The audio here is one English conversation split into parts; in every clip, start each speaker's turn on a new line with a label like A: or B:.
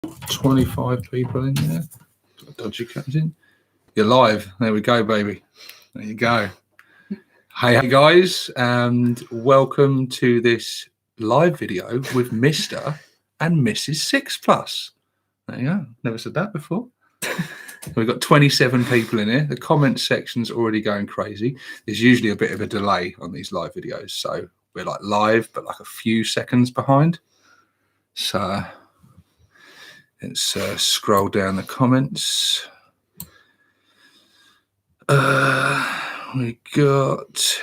A: 25 people in there. Dodgy comes in. You're live. There we go, baby. There you go. Hey guys, and welcome to this live video with Mr. and Mrs. 6+. There you go. Never said that before. We've got 27 people in here. The comment section's already going crazy. There's usually a bit of a delay on these live videos, so we're like live, but like a few seconds behind. So let's scroll down the comments. We got,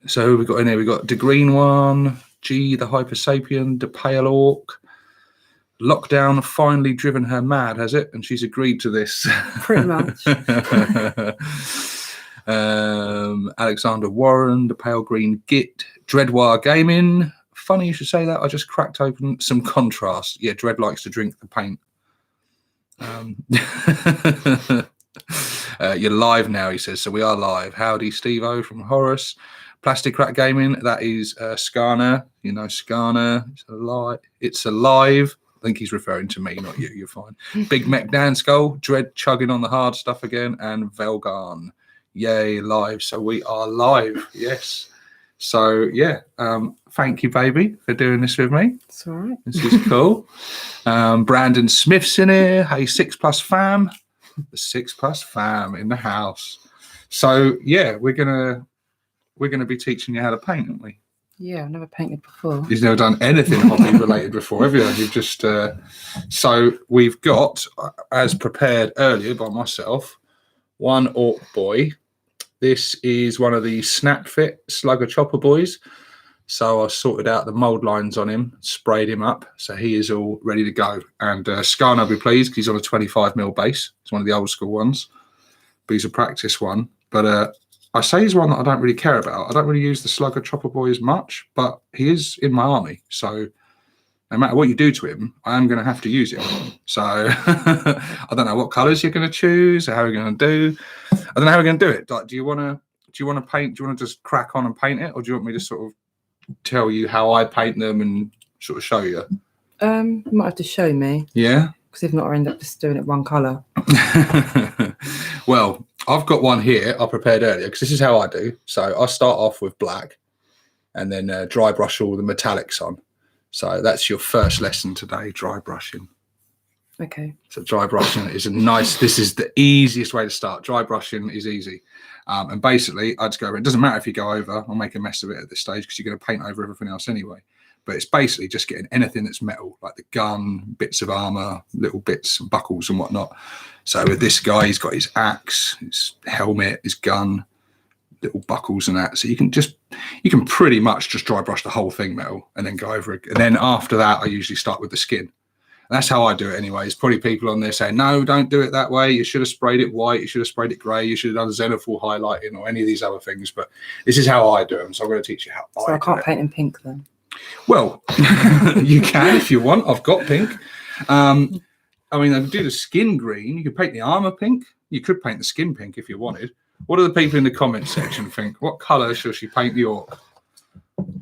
A: so we've got in here, we've got the green one, G, the Hyper Sapien, the Pale Ork. Lockdown finally driven her mad, has it? And she's agreed to this.
B: Pretty much.
A: Alexander Warren, the Pale Green Git, Dreadwire Gaming. Funny you should say that. I just cracked open some contrast. Yeah, Dread likes to drink the paint. You're live now, he says. So we are live. Howdy, Stevo from Horace. Plastic Crack Gaming. That is Skarner. You know Skarner. It's alive. I think he's referring to me, not you. You're fine. Big Mech Dan Skull, Dread chugging on the hard stuff again, and Velgarn. Yay, live. So we are live. Yes. So yeah, thank you, baby, for doing this with me.
B: It's all right.
A: This is cool. Brandon Smith's in here. Hey, 6+ fam. The 6+ fam in the house. So yeah, we're gonna be teaching you how to paint, aren't we?
B: Yeah, I've never painted before.
A: You've never done anything hobby related before, have you? You've just so we've got, as prepared earlier by myself, one Ork Boy. This is one of the Snap Fit Slugger Chopper boys. So I sorted out the mold lines on him, sprayed him up, so he is all ready to go. And Skarn will be pleased because he's on a 25mm base. It's one of the old school ones, but he's a practice one. But I say he's one that I don't really care about. I don't really use the Slugger Chopper boy as much, but he is in my army. So no matter what you do to him, I am going to have to use him. So I don't know what colours you're going to choose or how you're going to do. I don't know how we're going to do it. Like, do you want to paint? Do you want to just crack on and paint it, or do you want me to sort of tell you how I paint them and sort of show you?
B: You might have to show me.
A: Yeah.
B: Because if not, I end up just doing it one colour.
A: Well, I've got one here I prepared earlier because this is how I do. So I start off with black and then dry brush all the metallics on. So that's your first lesson today, dry brushing.
B: Okay.
A: So dry brushing is this is the easiest way to start. Dry brushing is easy. And basically, I just go over. It doesn't matter if you go over. I'll make a mess of it at this stage because you're going to paint over everything else anyway. But it's basically just getting anything that's metal, like the gun, bits of armor, little bits, buckles and whatnot. So with this guy, he's got his axe, his helmet, his gun, little buckles and that. So you can pretty much just dry brush the whole thing metal and then go over it. And then after that, I usually start with the skin. And that's how I do it anyway. There's probably people on there saying, no, don't do it that way. You should have sprayed it white. You should have sprayed it grey. You should have done Xenophil highlighting or any of these other things. But this is how I do them. So I'm going to teach you how
B: I can't paint in pink then?
A: Well, you can if you want. I've got pink. I mean, I could do the skin green. You could paint the armor pink. You could paint the skin pink if you wanted. What do the people in the comments section think? What colour shall she paint the Ork?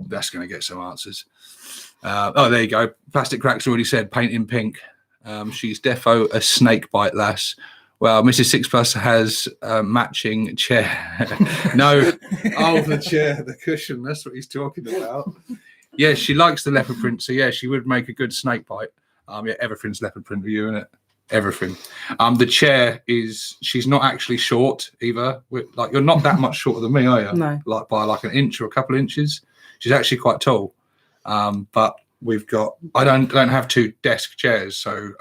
A: That's going to get some answers. Oh, there you go. Plastic Crack's already said paint in pink. She's defo a snake bite lass. Well, Mrs. 6+ has a matching chair. No. Oh, the chair, the cushion. That's what he's talking about. Yeah, she likes the leopard print. So, yeah, she would make a good snake bite. Yeah, everything's leopard print with you, isn't it? Everything. The chair she's not actually short either. Like, you're not that much shorter than me, are you?
B: No.
A: Like by like an inch or a couple of inches. She's actually quite tall. But we've got, I don't have two desk chairs, so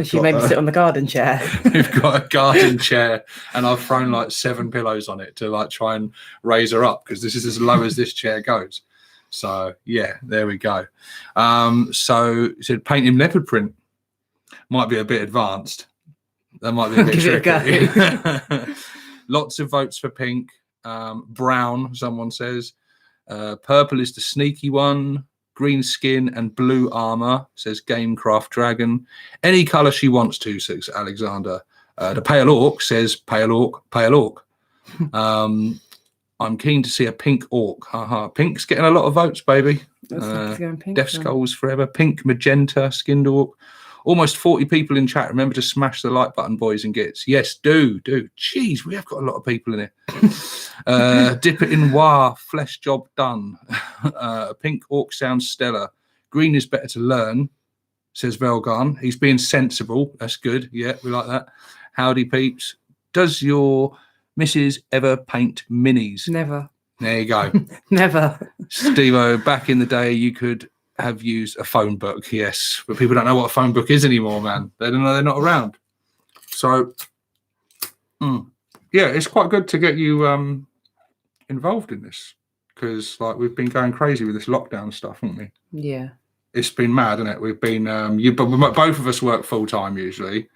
B: she made me sit on the garden chair.
A: We've got a garden chair and I've thrown like 7 pillows on it to like try and raise her up because this is as low as this chair goes. So yeah, there we go. So it said paint in leopard print. Might be a bit advanced. That might be a bit tricky. Lots of votes for pink. Brown, someone says. Purple is the sneaky one. Green skin and blue armor, says Gamecraft Dragon. Any colour she wants to, says Alexander. The Pale Ork says Pale Ork, Pale Ork. I'm keen to see a pink Ork. Pink's getting a lot of votes, baby.
B: Pink,
A: Death Skulls forever. Pink, magenta, skinned Ork. Almost 40 people in chat. Remember to smash the like button, boys and gits. Yes, do. Jeez, we have got a lot of people in here. Dip it in noir, flesh job done. Pink orc sounds stellar. Green is better to learn, says Velgarn. He's being sensible. That's good. Yeah, we like that. Howdy, peeps. Does your missus ever paint minis?
B: Never.
A: There you go.
B: Never.
A: Stevo, back in the day, you could have used a phone book, yes, but people don't know what a phone book is anymore, man. They don't know, they're not around. So, yeah, it's quite good to get you involved in this, because like we've been going crazy with this lockdown stuff, haven't we?
B: Yeah. It's
A: been mad, hasn't it? We've been both of us work full time usually.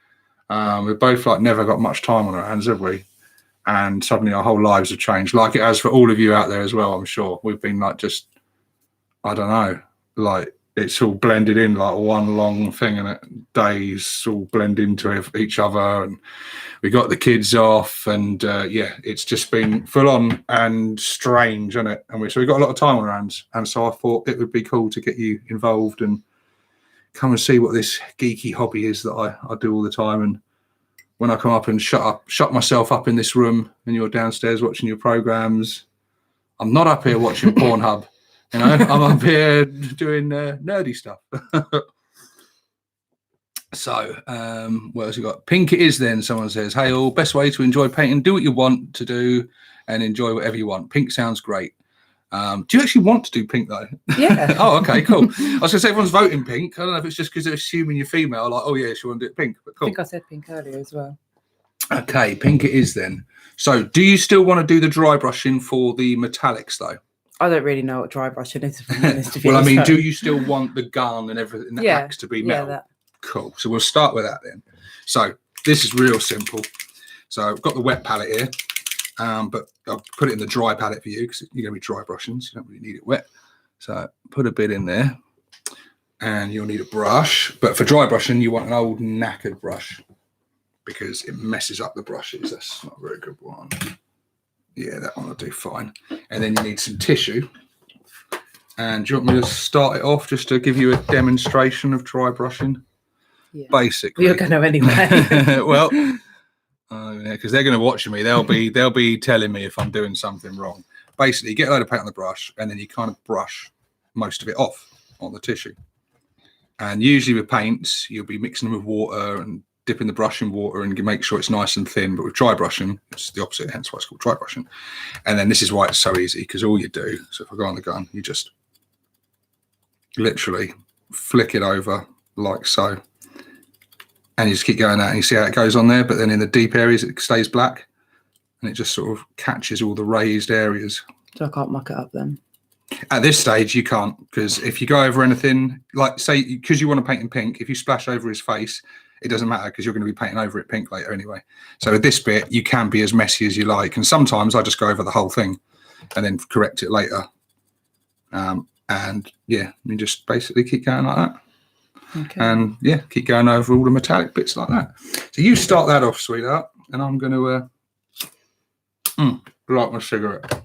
A: We've both like never got much time on our hands, have we? And suddenly our whole lives have changed, like it has for all of you out there as well. I'm sure we've been like just, I don't know, like it's all blended in like one long thing, and days all blend into each other, and we got the kids off, and yeah, it's just been full on and strange, isn't it? And so we got a lot of time on our hands, and so I thought it would be cool to get you involved and come and see what this geeky hobby is that I do all the time. And when I come up and shut myself up in this room, and you're downstairs watching your programs, I'm not up here watching Pornhub. You know, I'm up here doing nerdy stuff. So, what else you got? Pink it is then, someone says. Hey all, best way to enjoy painting. Do what you want to do and enjoy whatever you want. Pink sounds great. Do you actually want to do pink though?
B: Yeah.
A: Oh, okay, cool. I was going to say everyone's voting pink. I don't know if it's just because they're assuming you're female, like, oh yeah, she want to do it pink, but cool.
B: I think I said pink earlier as well.
A: Okay, pink it is then. So, do you still want to do the dry brushing for the metallics though?
B: I don't really know what dry brushing is. If I'm honest with
A: Well,
B: you,
A: I mean,
B: so.
A: do you still want the gun and everything, the axe to be metal?
B: Yeah, that.
A: Cool. So we'll start with that then. So this is real simple. So I've got the wet palette here, but I'll put it in the dry palette for you because you're going to be dry brushing, so you don't really need it wet. So put a bit in there, and you'll need a brush. But for dry brushing, you want an old knackered brush because it messes up the brushes. That's not a very good one. Yeah, that one will do fine. And then you need some tissue. And do you want me to start it off just to give you a demonstration of dry brushing?
B: Yeah.
A: Basically.
B: You're going to anyway.
A: Well, because they're going to watch me. They'll be telling me if I'm doing something wrong. Basically, you get a load of paint on the brush, and then you kind of brush most of it off on the tissue. And usually with paints, you'll be mixing them with water and dipping the brush in water and make sure it's nice and thin. But with dry brushing, it's the opposite, hence why it's called dry brushing. And then this is why it's so easy, because all you do, so if I go on the gun, you just literally flick it over like so. And you just keep going out, and you see how it goes on there, but then in the deep areas, it stays black, and it just sort of catches all the raised areas.
B: So I can't muck it up then?
A: At this stage, you can't, because if you go over anything, like say, because you want to paint in pink, if you splash over his face, it doesn't matter because you're going to be painting over it pink later anyway. So with this bit, you can be as messy as you like. And sometimes I just go over the whole thing and then correct it later. And yeah, you just basically keep going like that. Okay. And yeah, keep going over all the metallic bits like that. So you start that off, sweetheart, and I'm going to light my cigarette.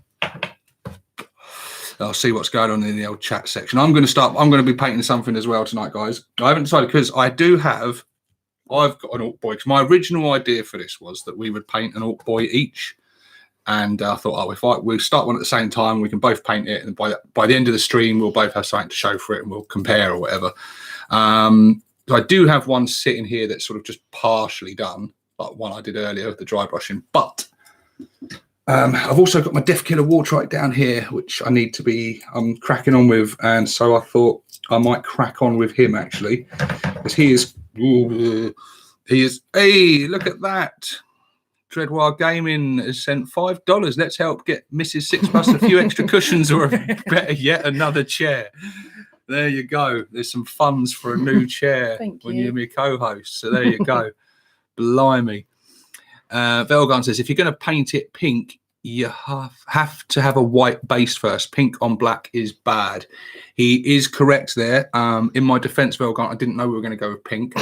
A: I'll see what's going on in the old chat section. I'm going to be painting something as well tonight, guys. I haven't decided because I've got an Ork Boy. Because my original idea for this was that we would paint an Ork Boy each. And I thought, oh, if we start one at the same time, we can both paint it. And by the end of the stream, we'll both have something to show for it and we'll compare or whatever. So I do have one sitting here that's sort of just partially done, like one I did earlier with the dry brushing. But I've also got my Death Killer Wartrike down here, which I'm cracking on with. And so I thought I might crack on with him, actually. Because he is, hey, look at that. Dreadwire Gaming has sent $5. Let's help get Mrs. Six Plus a few extra cushions or better yet, another chair. There you go. There's some funds for a new chair when you're my co-host. So there you go. Blimey. Velgarn says, if you're going to paint it pink, you have to have a white base first. Pink on black is bad. He is correct there. In my defense, Velgarn, I didn't know we were going to go with pink.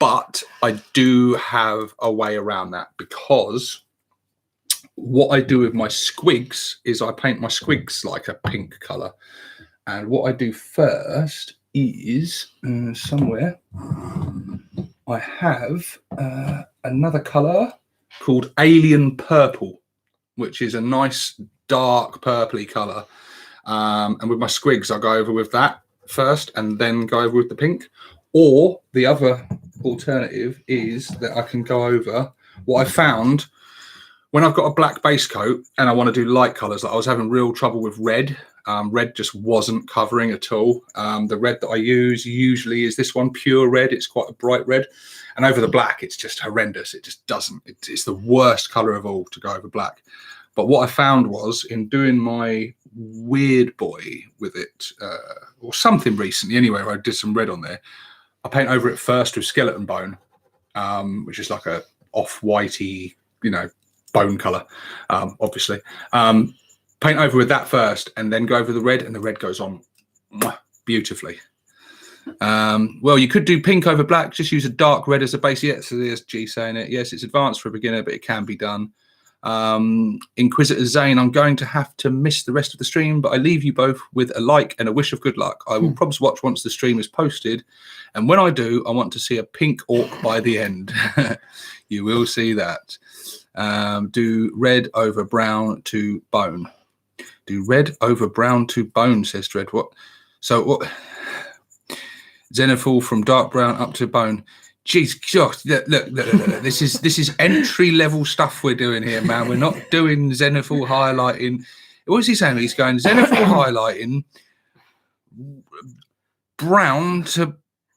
A: But I do have a way around that, because what I do with my squigs is I paint my squigs like a pink colour. And what I do first is somewhere. I have another colour called Alien Purple, which is a nice dark purpley colour. And with my squigs, I'll go over with that first and then go over with the pink. Or the other alternative is that I can go over what I found when I've got a black base coat and I want to do light colours. Like I was having real trouble with red. Red just wasn't covering at all. The red that I use usually is this one, pure red. It's quite a bright red. And over the black, it's just horrendous. It just doesn't. It's the worst colour of all to go over black. But what I found was in doing my weird boy with it, or something recently anyway, where I did some red on there, I paint over it first with skeleton bone, which is like a off-whitey, bone colour, obviously. Paint over with that first and then go over the red, and the red goes on beautifully. Well, you could do pink over black, just use a dark red as a base. Yeah, so there's G saying it. Yes, it's advanced for a beginner, but it can be done. Inquisitor Zane, I'm going to have to miss the rest of the stream, but I leave you both with a like and a wish of good luck. I will promise watch once the stream is posted, and when I do, I want to see a pink orc by the end. You will see that. Do red over brown to bone. Do red over brown to bone, says Dread. What? So what? Xenophil from dark brown up to bone. Jeez, gosh, look. This is entry level stuff we're doing here, man. We're not doing Xenophil highlighting. What is he saying? He's going Xenophil highlighting brown to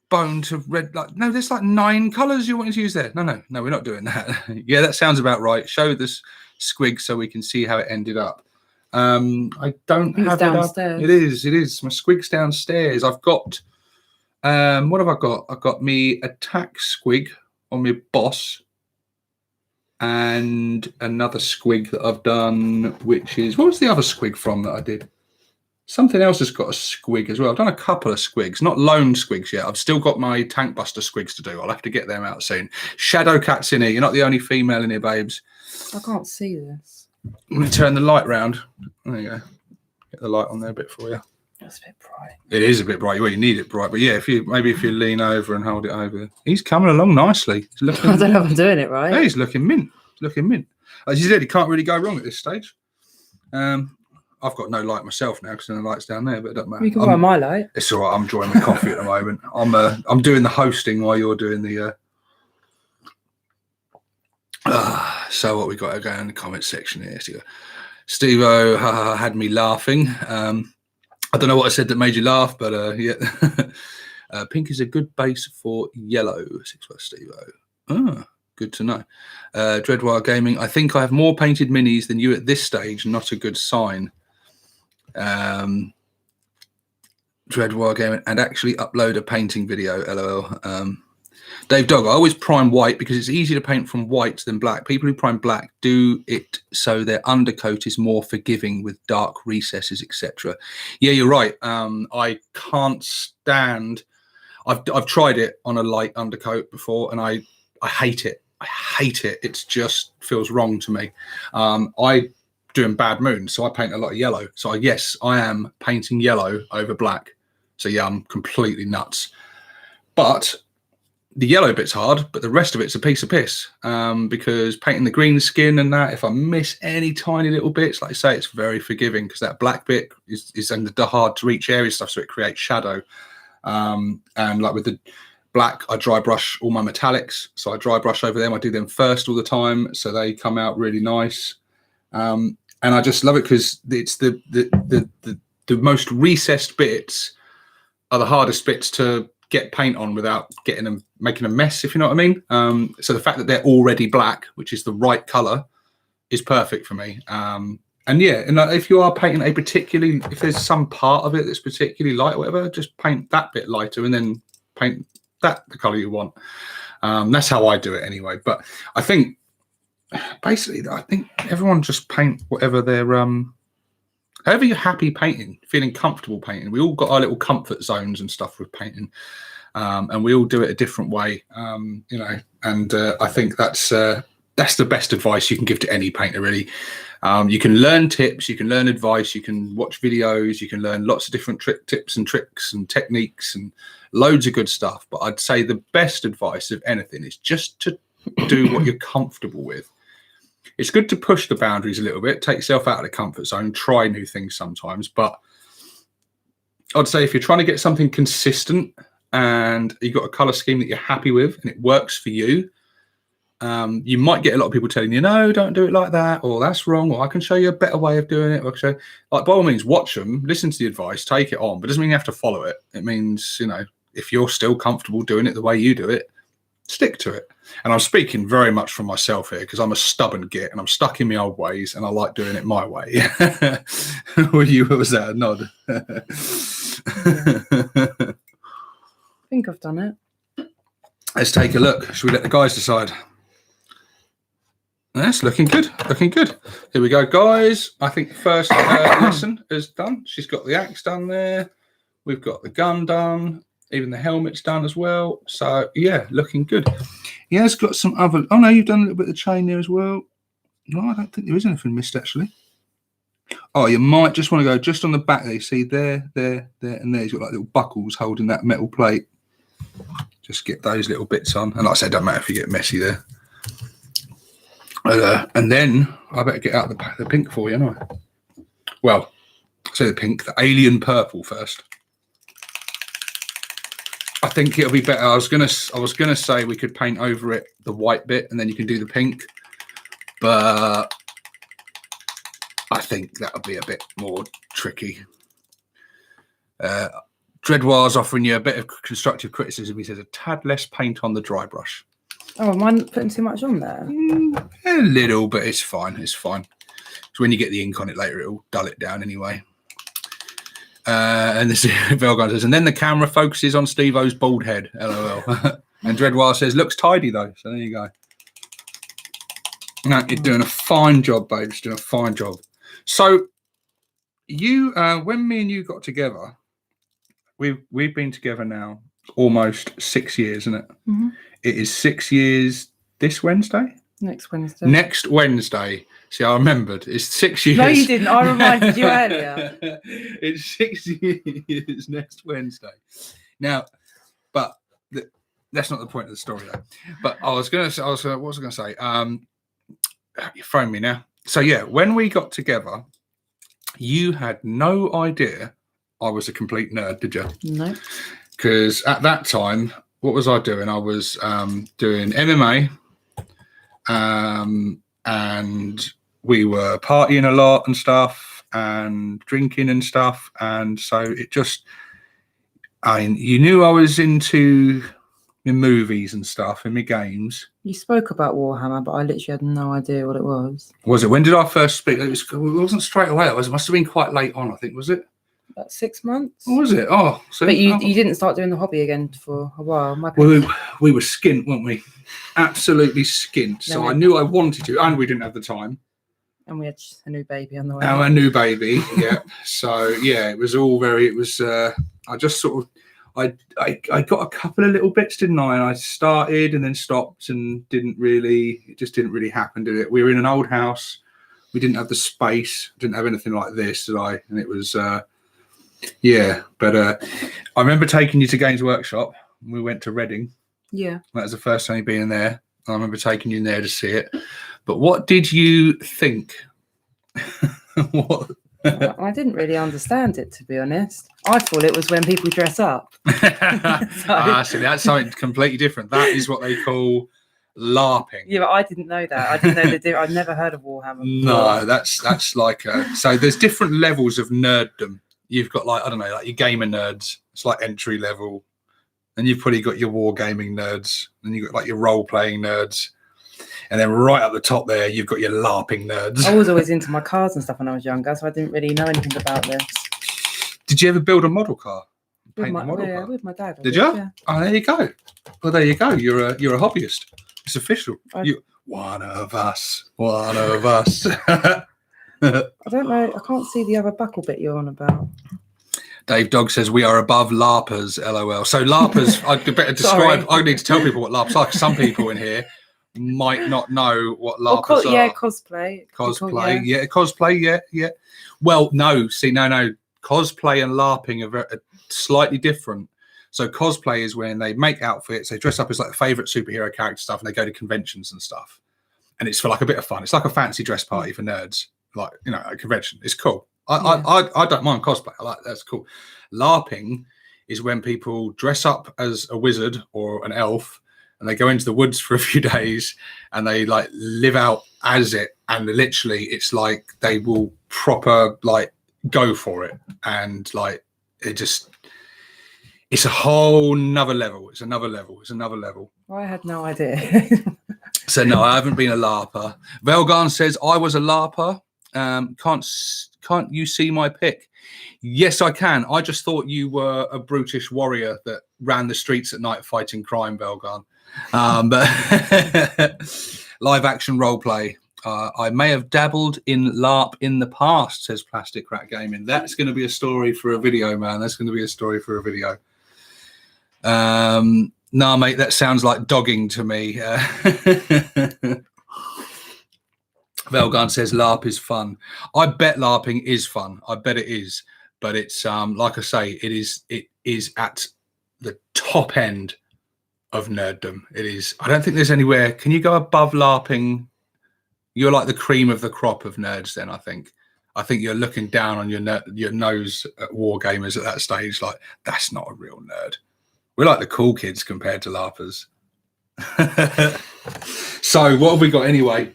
A: bone to red. Like, no, there's like 9 colours you want to use there. No, we're not doing that. Yeah, that sounds about right. Show this squig so we can see how it ended up. I don't have
B: downstairs.
A: It is. My squig's downstairs. I've got. What have I got? I've got me attack squig on my boss, and another squig that I've done, which is, what was the other squig from that I did? Something else has got a squig as well. I've done a couple of squigs, not lone squigs yet. I've still got my tank buster squigs to do. I'll have to get them out soon. Shadow Cat's in here. You're not the only female in here, babes.
B: I can't see this.
A: Let me turn the light round. There you go. Get the light on there a bit for you.
B: That's a bit bright.
A: It is a bit bright. Well, you need it bright, but yeah, if you lean over and hold it over, he's coming along nicely. He's looking,
B: I don't know if I'm doing it right.
A: Hey, he's looking mint. As you said, he can't really go wrong at this stage. I've got no light myself now because the light's down there, but it doesn't matter.
B: You can buy my light.
A: It's all right. I'm enjoying my coffee at the moment. I'm doing the hosting while you're doing the. So what we got again in the comment section here? So Stevo had me laughing. I don't know what I said that made you laugh, but yeah. Pink is a good base for yellow. 6 by Stevo. Good to know. Dreadwire Gaming. I think I have more painted minis than you at this stage. Not a good sign. Dreadwire Gaming, and actually upload a painting video. LOL. Dave Dog, I always prime white because it's easier to paint from white than black. People who prime black do it so their undercoat is more forgiving with dark recesses, etc. Yeah, you're right. I can't stand. I've tried it on a light undercoat before, and I hate it. I hate it. It just feels wrong to me. I do in Bad Moon, so I paint a lot of yellow. So yes, I am painting yellow over black. So yeah, I'm completely nuts. But the yellow bit's hard, but the rest of it's a piece of piss, because painting the green skin and that, if I miss any tiny little bits, like I say, it's very forgiving because that black bit is in the hard to reach area stuff, so it creates shadow. And like with the black, I dry brush all my metallics, so I dry brush over them. I do them first all the time, so they come out really nice. And I just love it because it's the most recessed bits are the hardest bits to get paint on without making a mess, if you know what I mean. So the fact that they're already black, which is the right color, is perfect for me. And yeah, and if you are painting if there's some part of it that's particularly light or whatever, just paint that bit lighter and then paint that the color you want. That's how I do it anyway. But I think basically, everyone just paint whatever they're however you're happy painting, feeling comfortable painting. We all got our little comfort zones and stuff with painting, and we all do it a different way, and I think that's that's the best advice you can give to any painter, really. You can learn tips, you can learn advice, you can watch videos, you can learn lots of different tips and tricks and techniques and loads of good stuff. But I'd say the best advice of anything is just to do what you're comfortable with. It's good to push the boundaries a little bit, take yourself out of the comfort zone, try new things sometimes. But I'd say if you're trying to get something consistent and you've got a color scheme that you're happy with and it works for you, you might get a lot of people telling you, no, don't do it like that, or that's wrong, or I can show you a better way of doing it. Or like, by all means, watch them, listen to the advice, take it on, but it doesn't mean you have to follow it. It means, you know, if you're still comfortable doing it the way you do it, stick to it. And I'm speaking very much for myself here because I'm a stubborn git and I'm stuck in my old ways and I like doing it my way. What was that? A nod?
B: I think I've done it.
A: Let's take a look. Should we let the guys decide? That's looking good. Looking good. Here we go, guys. I think the first lesson is done. She's got the axe done there. We've got the gun done. Even the helmet's done as well. So, yeah, looking good. He has got some other... Oh, no, you've done a little bit of the chain there as well. No, I don't think there is anything missed, actually. Oh, you might just want to go just on the back there. You see there, and there. He's got like little buckles holding that metal plate. Just get those little bits on. And like I said, don't matter if you get messy there. And then I better get out the pink for you, don't I? Well, say the pink, the alien purple first. I think it'll be better. I was gonna say we could paint over it the white bit, and then you can do the pink. But I think that would be a bit more tricky. Dreadwar's offering you a bit of constructive criticism. He says a tad less paint on the dry brush.
B: Oh, am I putting too much on there?
A: A little, but it's fine. It's fine. So when you get the ink on it later, it'll dull it down anyway. And this Velgon says, and then the camera focuses on Stevo's bald head. LOL. And Dreadwar says, looks tidy though. So there you go. No, you're doing a fine job, babes. Doing a fine job. So you, when me and you got together, we've been together now almost 6 years, isn't it? Mm-hmm. It is 6 years this Wednesday.
B: Next Wednesday.
A: Next Wednesday. See, I remembered. It's 6 years.
B: No, you didn't. I reminded you earlier.
A: It's 6 years next Wednesday. Now, but that's not the point of the story, though. But what was I going to say? You're throwing me now. So yeah, when we got together, you had no idea I was a complete nerd, did you?
B: No.
A: Because at that time, what was I doing? I was doing MMA, and we were partying a lot and stuff, and drinking and stuff, and so it just, you knew I was into my movies and stuff, and my games. You
B: spoke about Warhammer, but I literally had no idea what it was.
A: Was it? When did I first speak? It wasn't straight away. It must have been quite late on, I think, was it?
B: About 6 months.
A: What was it? Oh, so
B: but you didn't start doing the hobby again for a while.
A: We were skint, weren't we? Absolutely skint. So I knew I wanted to, and we didn't have the time.
B: And we had a new baby on the way.
A: A new baby, yeah. So yeah, it was all very. It was. I just sort of. I got a couple of little bits, didn't I? And I started and then stopped and it just didn't really happen, did it? We were in an old house. We didn't have the space. Didn't have anything like this, did I? And it was. Yeah, but I remember taking you to Games Workshop. We went to Reading.
B: Yeah.
A: That was the first time you'd been in there. I remember taking you in there to see it. But what did you think? What?
B: I didn't really understand it, to be honest. I thought it was when people dress up.
A: So that's something completely different. That is what they call LARPing.
B: Yeah, but I didn't know that. I didn't know I'd never heard of Warhammer before.
A: No, that's like so there's different levels of nerddom. You've got like, I don't know, like your gamer nerds. It's like entry level. And you've probably got your wargaming nerds. And you've got like your role-playing nerds. And then right at the top there, you've got your LARPing nerds.
B: I was always into my cars and stuff when I was younger, so I didn't really know anything about this.
A: Did you ever build a model car?
B: With my dad.
A: Did you?
B: Yeah.
A: Oh, there you go. Well, there you go. You're a hobbyist. It's official. One of us.
B: I don't know. I can't see the other buckle bit you're on about.
A: Dave Dog says we are above LARPers, LOL. So LARPers, I'd better describe. I need to tell people what LARPers are, because some people in here might not know what
B: Or
A: LARPers are.
B: yeah, cosplay.
A: Cosplay, yeah. Well, no, cosplay and LARPing are slightly different. So cosplay is when they make outfits, they dress up as like the favorite superhero character stuff, and they go to conventions and stuff. And it's for like a bit of fun. It's like a fancy dress party for nerds, like, you know, a convention. It's cool. I don't mind cosplay. I like that's cool. LARPing is when people dress up as a wizard or an elf, and they go into the woods for a few days, and they like live out as it. And literally, it's like they will proper like go for it, and like it's a whole nother level. It's another level.
B: I had no idea.
A: So no, I haven't been a LARPer. Velgarn says I was a LARPer. Can't you see my pic? Yes, I can. I just thought you were a brutish warrior that ran the streets at night fighting crime, Velgarn. But live action role play. I may have dabbled in LARP in the past, says Plastic Rat Gaming. That's going to be a story for a video, man. That's going to be a story for a video. No, mate, that sounds like dogging to me. Velgarn says LARP is fun. I bet LARPing is fun. I bet it is. But it's like I say, it is at the top end of nerddom. It is. I don't think there's anywhere. Can you go above LARPing? You're like the cream of the crop of nerds. Then I think you're looking down on your nose at war gamers at that stage. Like, that's not a real nerd. We're like the cool kids compared to LARPers. So what have we got anyway?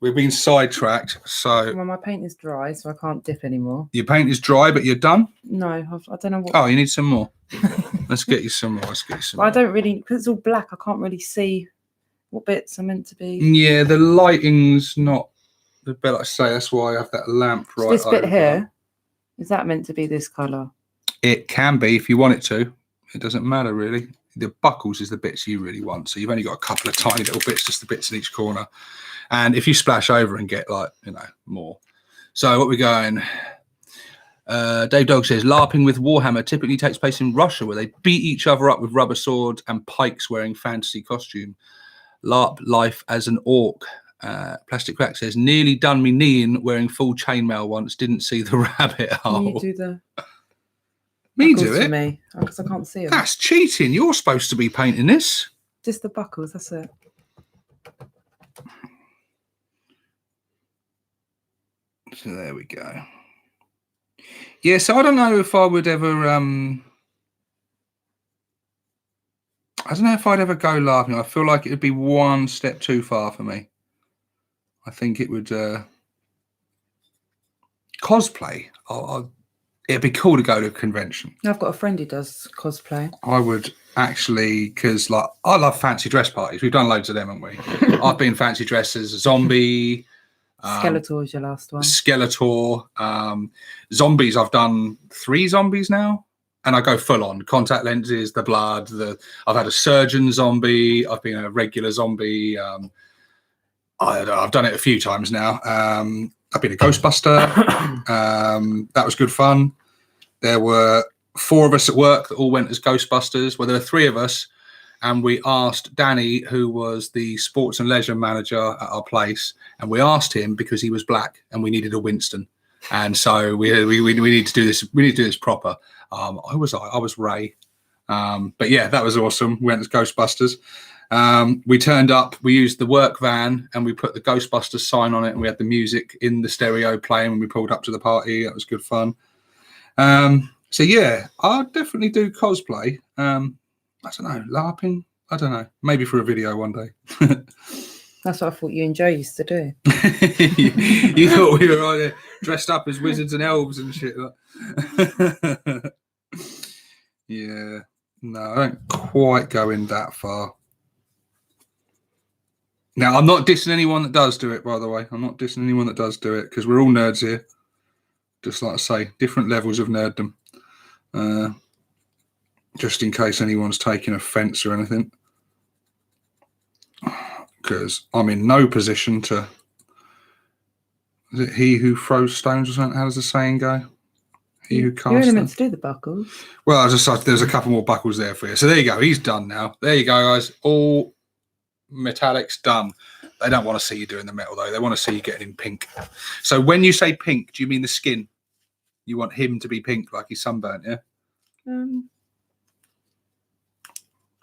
A: We've been sidetracked. So
B: well, my paint is dry, so I can't dip anymore.
A: Your paint is dry, but you're done?
B: No, I don't know what.
A: Oh, you need some more. Let's get you some more.
B: Well, I don't really, because it's all black, I can't really see what bits are meant to be.
A: Yeah, the lighting's not the best. Like I say, that's why I have that lamp right
B: So this bit
A: over.
B: here, is that meant to be this colour?
A: It can be if you want it to. It doesn't matter really. The buckles is the bits you really want. So you've only got a couple of tiny little bits, just the bits in each corner. And if you splash over and get like, you know, more. So what we going? Dave Dog says LARPing with Warhammer typically takes place in Russia, where they beat each other up with rubber swords and pikes wearing fantasy costume. LARP life as an orc. Plastic Crack says nearly done me kneeing wearing full chainmail once. Didn't see the rabbit hole.
B: Can you do the
A: Me
B: buckles
A: do it?
B: for me? Because I can't see them.
A: That's cheating. You're supposed to be painting this.
B: Just the buckles, that's it.
A: So there we go. Yeah, so I don't know if I would ever I don't know if I'd ever go LARPing. I feel like it would be one step too far for me. I think it would cosplay. It'd be cool to go to a convention.
B: I've got a friend who does cosplay.
A: I would actually, because like I love fancy dress parties. We've done loads of them, haven't we? I've been fancy dressed as a zombie.
B: Skeletor is your last one.
A: Skeletor. Zombies, I've done 3 zombies now. And I go full on. Contact lenses, the blood. I've had a surgeon zombie. I've been a regular zombie. I've done it a few times now. I've been a Ghostbuster. That was good fun. There were 4 of us at work that all went as Ghostbusters. Well, there were 3 of us. And we asked Danny, who was the sports and leisure manager at our place, and we asked him because he was black and we needed a Winston. And so we need to do this. We need to do this proper. I was Ray. But yeah, that was awesome. We went as Ghostbusters. We turned up. We used the work van and we put the Ghostbusters sign on it, and we had the music in the stereo playing when we pulled up to the party. That was good fun. So yeah, I'll definitely do cosplay. I don't know, LARPing. I don't know. Maybe for a video one day.
B: That's what I thought you and Joe used to do.
A: You thought we were either dressed up as wizards and elves and shit. Yeah. No, I don't quite go in that far. Now, I'm not dissing anyone that does do it, by the way. I'm not dissing anyone that does do it, because we're all nerds here. Just like I say, different levels of nerddom. Just in case anyone's taking offence or anything. Because I'm in no position to... Is it he who throws stones or something? How does the saying go? He who casts...
B: You're only meant to do the buckles.
A: Well, there's a couple more buckles there for you. So there you go. He's done now. There you go, guys. All metallics, done. They don't want to see you doing the metal though. They want to see you getting in pink. So when you say pink, do you mean the skin? You want him to be pink, like he's sunburnt, yeah?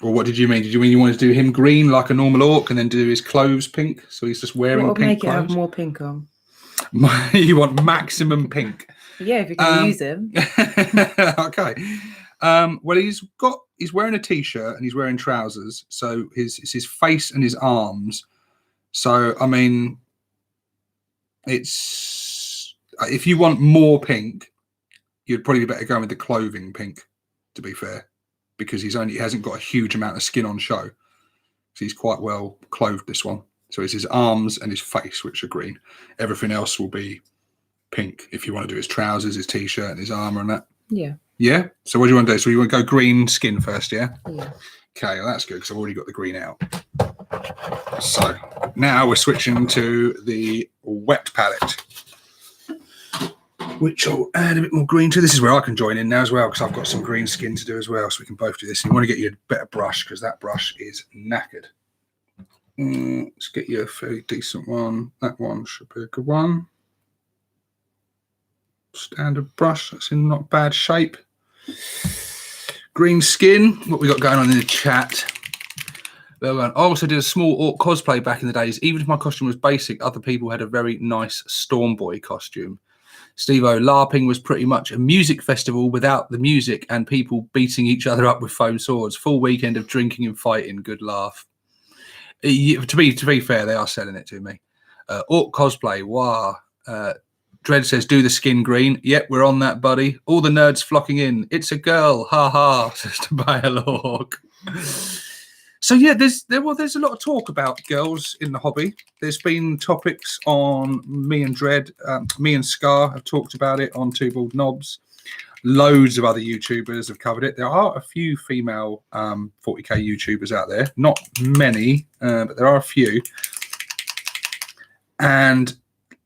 A: Or what did you mean? Did you mean you wanted to do him green like a normal orc and then do his clothes pink? So he's just wearing pink
B: make
A: clothes?
B: It have more pink on.
A: You want maximum pink?
B: Yeah, if you can use him.
A: Okay. Well, he's wearing a t-shirt and he's wearing trousers. So it's his face and his arms. So I mean, it's if you want more pink, you'd probably be better going with the clothing pink. To be fair, because he hasn't got a huge amount of skin on show, so he's quite well clothed. This one. So it's his arms and his face which are green. Everything else will be pink if you want to do his trousers, his t-shirt, and his armor and that.
B: Yeah.
A: Yeah. So what do you want to do? So you want to go green skin first, yeah?
B: Yeah.
A: Okay, well, that's good because I've already got the green out. So now we're switching to the wet palette, which I'll add a bit more green to. This is where I can join in now as well because I've got some green skin to do as well, so we can both do this. And you want to get you a better brush because that brush is knackered. Let's get you a fairly decent one. That one should be a good one. Standard brush. That's in not bad shape. Green skin. What we got going on in the chat? Well, I also did a small orc cosplay back in the days. Even if my costume was basic, other people had a very nice Storm Boy costume. Stevo, LARPing was pretty much a music festival without the music and people beating each other up with foam swords. Full weekend of drinking and fighting. Good laugh. To be fair, they are selling it to me. Orc cosplay, wow. Dread says, do the skin green. Yep, we're on that, buddy. All the nerds flocking in. It's a girl, ha ha, says to buy a orc. So yeah, there's a lot of talk about girls in the hobby. There's been topics on me and Dread, me and Scar have talked about it on Two Bald Knobs. Loads of other YouTubers have covered it. There are a few female 40k YouTubers out there, not many, but there are a few. And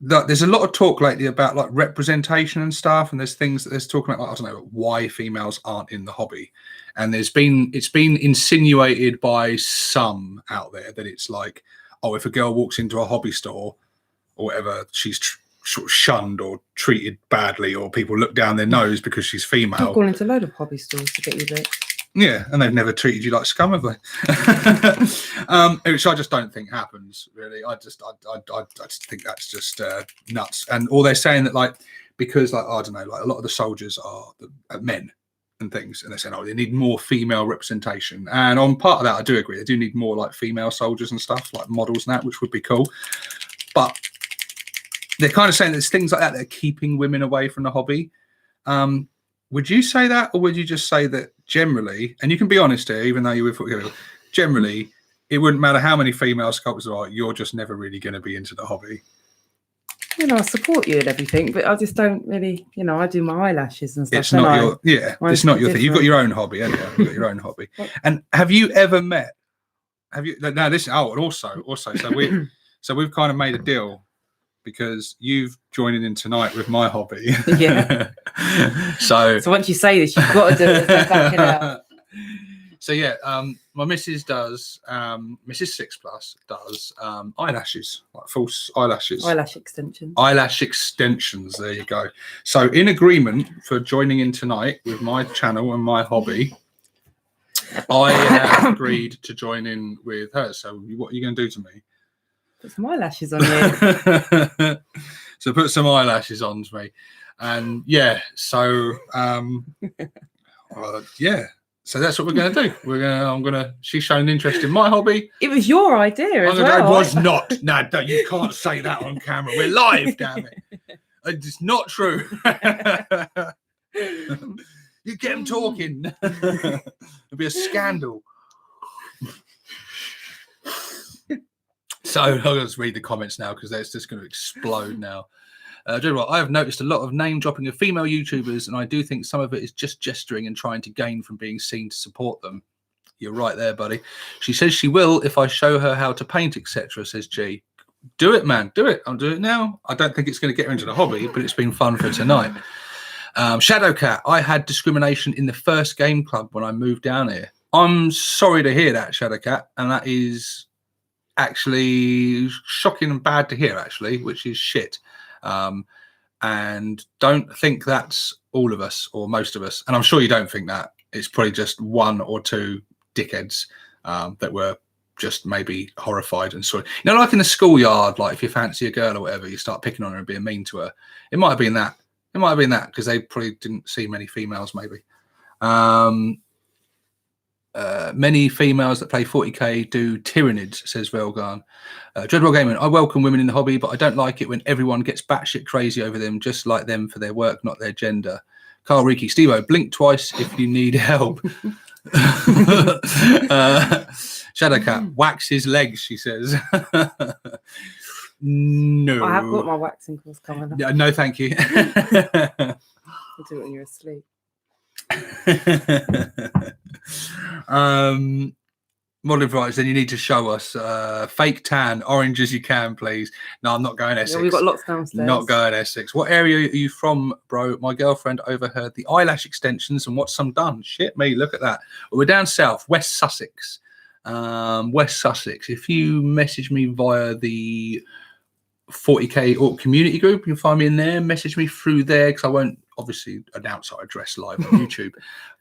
A: there's a lot of talk lately about like representation and stuff, and there's things that there's talking about, like, I don't know, why females aren't in the hobby. And it's been insinuated by some out there that it's like, oh, if a girl walks into a hobby store or whatever, she's sort of shunned or treated badly, or people look down their nose because she's female.
B: I've gone into a load of hobby stores to get you bits.
A: Yeah, and they've never treated you like scum, have they? Which I just don't think happens, really. I just think that's just nuts. And all they're saying that, like, because, like, I don't know, like a lot of the soldiers are men and things, and they're saying, oh, they need more female representation. And on part of that, I do agree. They do need more, like, female soldiers and stuff, like models and that, which would be cool. But they're kind of saying there's things like that that are keeping women away from the hobby. Would you say that, or would you just say that generally, and you can be honest here, even though you would, generally, it wouldn't matter how many female sculptors there are, you're just never really going to be into the hobby?
B: You know, I support you and everything, but I just don't really, you know, I do my eyelashes and stuff.
A: It's not it's not your thing. You've got your own hobby, haven't you? You've got your own hobby. And have you ever met? Have you? Now this. Oh, and also, so we've kind of made a deal. Because you've joined in tonight with my hobby.
B: Yeah.
A: So
B: once you say this, you've got to do it. Back it out.
A: So yeah, my missus does, Mrs. 6 Plus does eyelashes, like false eyelashes.
B: Eyelash extensions.
A: Eyelash extensions, there you go. So in agreement for joining in tonight with my channel and my hobby, I have agreed to join in with her. So what are you going to do to me?
B: Put some eyelashes on you.
A: So put some eyelashes on to me. And yeah, so yeah. So that's what we're going to do. She's shown interest in my hobby.
B: It was your idea as well.
A: It was not. No, you can't say that on camera. We're live, damn it. It's not true. You get them talking. It'll be a scandal. So I'll just read the comments now because that's just going to explode now. I have noticed a lot of name dropping of female YouTubers, and I do think some of it is just gesturing and trying to gain from being seen to support them. You're right there, buddy. She says she will if I show her how to paint, etc., says G. Do it, man. Do it. I'll do it now. I don't think it's going to get her into the hobby, but it's been fun for tonight. Shadowcat, I had discrimination in the first game club when I moved down here. I'm sorry to hear that, Shadowcat, and that is actually shocking and bad to hear, actually, which is shit. And don't think that's all of us or most of us. And I'm sure you don't think that. It's probably just one or two dickheads that were just maybe horrified and sorry. You know, like in the schoolyard, like if you fancy a girl or whatever, you start picking on her and being mean to her. It might have been that. It might have been that because they probably didn't see many females, maybe. Many females that play 40k do tyrannids, says Velgarn. Dreadwell Gaming, I welcome women in the hobby, but I don't like it when everyone gets batshit crazy over them, just like them for their work, not their gender. Carl Riki, Stevo, blink twice if you need help. Shadowcat, wax his legs, she says. No.
B: I have got my waxing course coming up.
A: No, thank you.
B: I'll do it when you're asleep.
A: Modern varieties, then you need to show us fake tan, orange as you can, please. No, I'm not going Essex.
B: Yeah, we've got lots downstairs.
A: Not going Essex. What area are you from, bro? My girlfriend overheard the eyelash extensions and what's some done. Shit me, look at that. Well, we're down south, West Sussex. West Sussex. If you message me via the 40k Ork community group, you can find me in there. Message me through there because I won't obviously announce our address live on YouTube.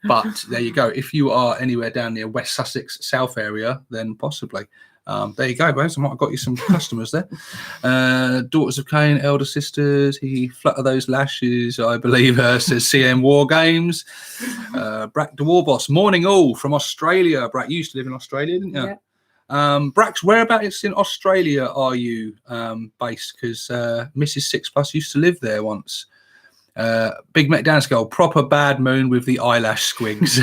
A: But there you go. If you are anywhere down near West Sussex South area, then possibly. There you go, guys. I might have got you some customers there. Daughters of Cain, elder sisters. He flutter those lashes, I believe. Says CM War Games. Brack the War Boss. Morning all from Australia. Brack, you used to live in Australia, didn't you?
B: Yeah.
A: Brax, whereabouts in Australia are you based? Because Mrs. Six Plus used to live there once. Big Mac Danskull, proper bad moon with the eyelash squigs.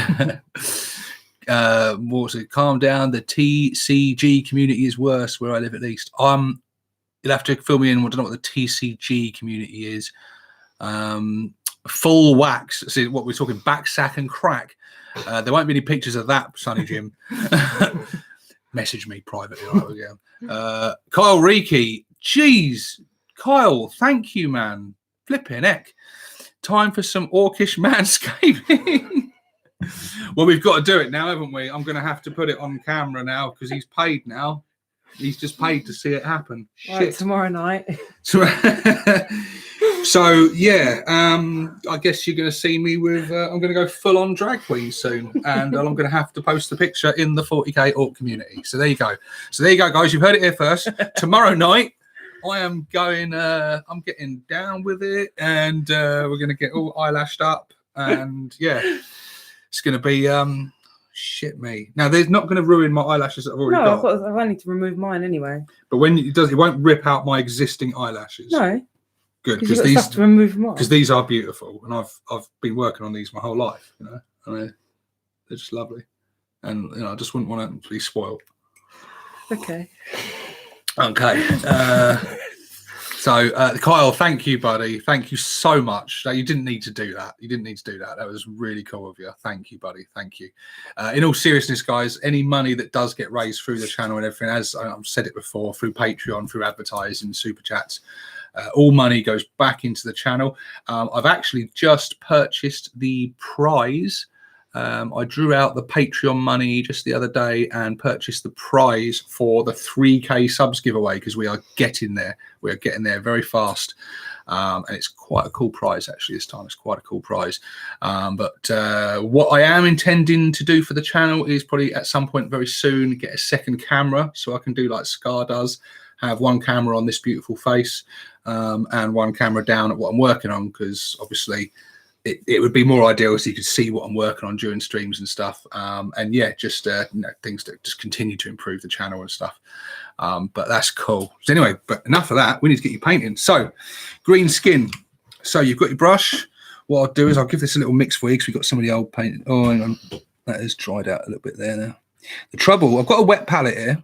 A: What was it? Calm down. The TCG community is worse where I live, at least. You'll have to fill me in. I don't know what the TCG community is. Full wax. See what we're talking, back, sack, and crack. There won't be any pictures of that, Sonny Jim. Message me privately. Kyle Riki. Jeez, Kyle, thank you, man. Flipping heck. Time for some orcish manscaping. Well, we've got to do it now, haven't we? I'm going to have to put it on camera now because he's paid now. He's just paid to see it happen.
B: Right,
A: Shit.
B: tomorrow night.
A: So yeah, I guess you're going to see me with. I'm going to go full on drag queen soon, and I'm going to have to post the picture in the 40k Ork community. So there you go. So there you go, guys. You've heard it here first. Tomorrow night, I am going. I'm getting down with it, and we're going to get all eyelashed up, and yeah, it's going to be shit me. Now, there's not going to ruin my eyelashes that I've already got.
B: No, I've only to remove mine anyway.
A: But when it does, it won't rip out my existing eyelashes.
B: No.
A: Good,
B: because these have to remove them all.
A: Because these are beautiful, and I've been working on these my whole life. You know, and they're just lovely, and you know, I just wouldn't want them to be spoiled.
B: Okay.
A: So Kyle, thank you, buddy. Thank you so much. You didn't need to do that. You didn't need to do that. That was really cool of you. Thank you, buddy. Thank you. In all seriousness, guys, any money that does get raised through the channel and everything, as I've said it before, through Patreon, through advertising, super chats, all money goes back into the channel. I've actually just purchased the prize. I drew out the Patreon money just the other day and purchased the prize for the 3K subs giveaway because we are getting there. We are getting there very fast. And it's quite a cool prize, actually, this time. It's quite a cool prize. But what I am intending to do for the channel is probably at some point very soon get a second camera so I can do like Scar does, have one camera on this beautiful face and one camera down at what I'm working on, because obviously it would be more ideal so you could see what I'm working on during streams and stuff. And yeah, just you know, things that just continue to improve the channel and stuff. But that's cool. So anyway, but enough of that. We need to get you painting. So green skin. So you've got your brush. What I'll do is I'll give this a little mix for you because we've got some of the old paint. Oh, hang on. That is dried out a little bit there now. The trouble, I've got a wet palette here,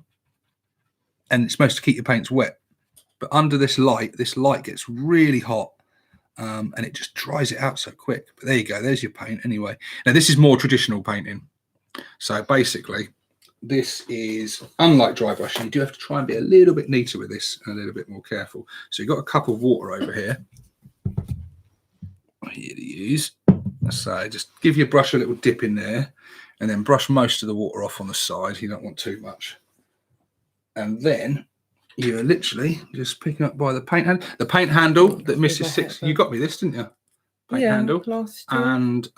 A: and it's supposed to keep your paints wet. But under this light gets really hot. And it just dries it out so quick. But there you go. There's your paint anyway. Now, this is more traditional painting. So basically, this is, unlike dry brushing, you do have to try and be a little bit neater with this and a little bit more careful. So you've got a cup of water over here. Here to use. So just give your brush a little dip in there and then brush most of the water off on the side. You don't want too much. and then you're literally just picking up by the paint handle. The paint handle that Mrs. Six, you got me this, didn't you? Paint handle.
B: Last year.
A: And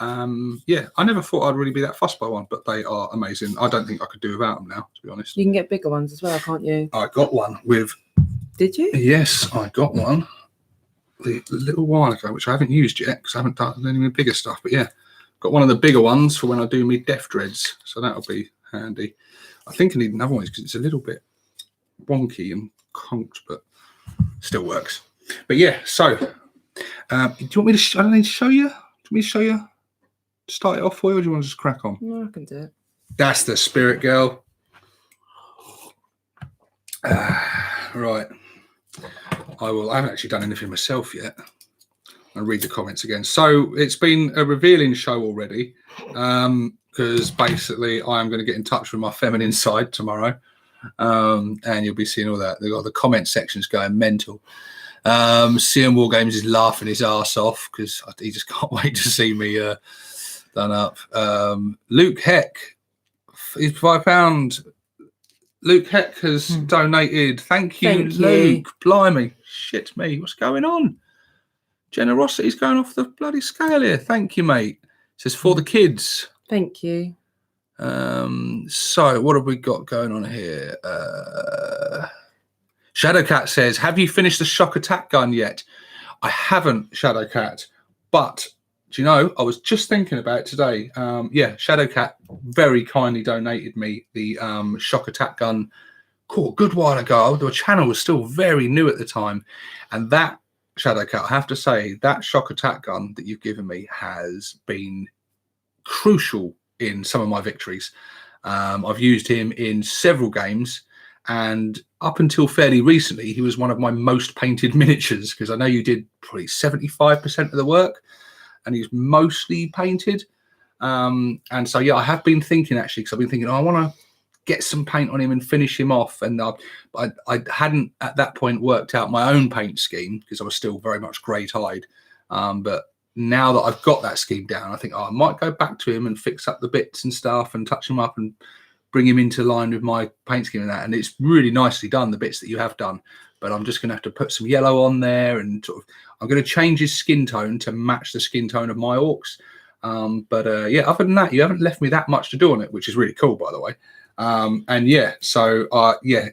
A: yeah, I never thought I'd really be that fussed by one, but they are amazing. I don't think I could do without them now, to be honest.
B: You can get bigger ones as well, can't you?
A: I got one with.
B: Did you?
A: Yes, I got one a little while ago, which I haven't used yet because I haven't done any bigger stuff. But yeah, got one of the bigger ones for when I do me def dreads, so that'll be handy. I think I need another one because it's a little bit wonky and conked, but still works. But yeah, so do you want me to? I don't need to show you. Do you want me to show you? Start it off for you, or do you want to just crack on?
B: No, I can do it.
A: That's the spirit, girl. Right. I haven't actually done anything myself yet. I'll read the comments again. So it's been a revealing show already, because basically I'm going to get in touch with my feminine side tomorrow, and you'll be seeing all that. They've got the comment sections going mental. CM War Games is laughing his ass off because he just can't wait to see me done up. Luke Heck, he's £5. Luke Heck has donated. Thank you, Luke. Blimey. Shit me. What's going on? Generosity's going off the bloody scale here. Thank you, mate. It says for the kids.
B: Thank you.
A: So what have we got going on here? Shadowcat says, have you finished the shock attack gun yet? I haven't, Shadowcat, but do you know, I was just thinking about it today. Yeah, Shadowcat very kindly donated me the shock attack gun a good while ago. The channel was still very new at the time. And that, Shadowcat, I have to say, that shock attack gun that you've given me has been crucial in some of my victories. I've used him in several games. And up until fairly recently, he was one of my most painted miniatures, because I know you did probably 75% of the work. And he's mostly painted. And so, yeah, I have been thinking, actually, because I've been thinking, I want to get some paint on him and finish him off. And I hadn't at that point worked out my own paint scheme because I was still very much grey-eyed. But now that I've got that scheme down, I think I might go back to him and fix up the bits and stuff and touch him up and bring him into line with my paint scheme and that. And it's really nicely done, the bits that you have done. But I'm just going to have to put some yellow on there and sort of, I'm going to change his skin tone to match the skin tone of my orcs. But yeah, other than that, you haven't left me that much to do on it, which is really cool, by the way. And yeah, so yeah,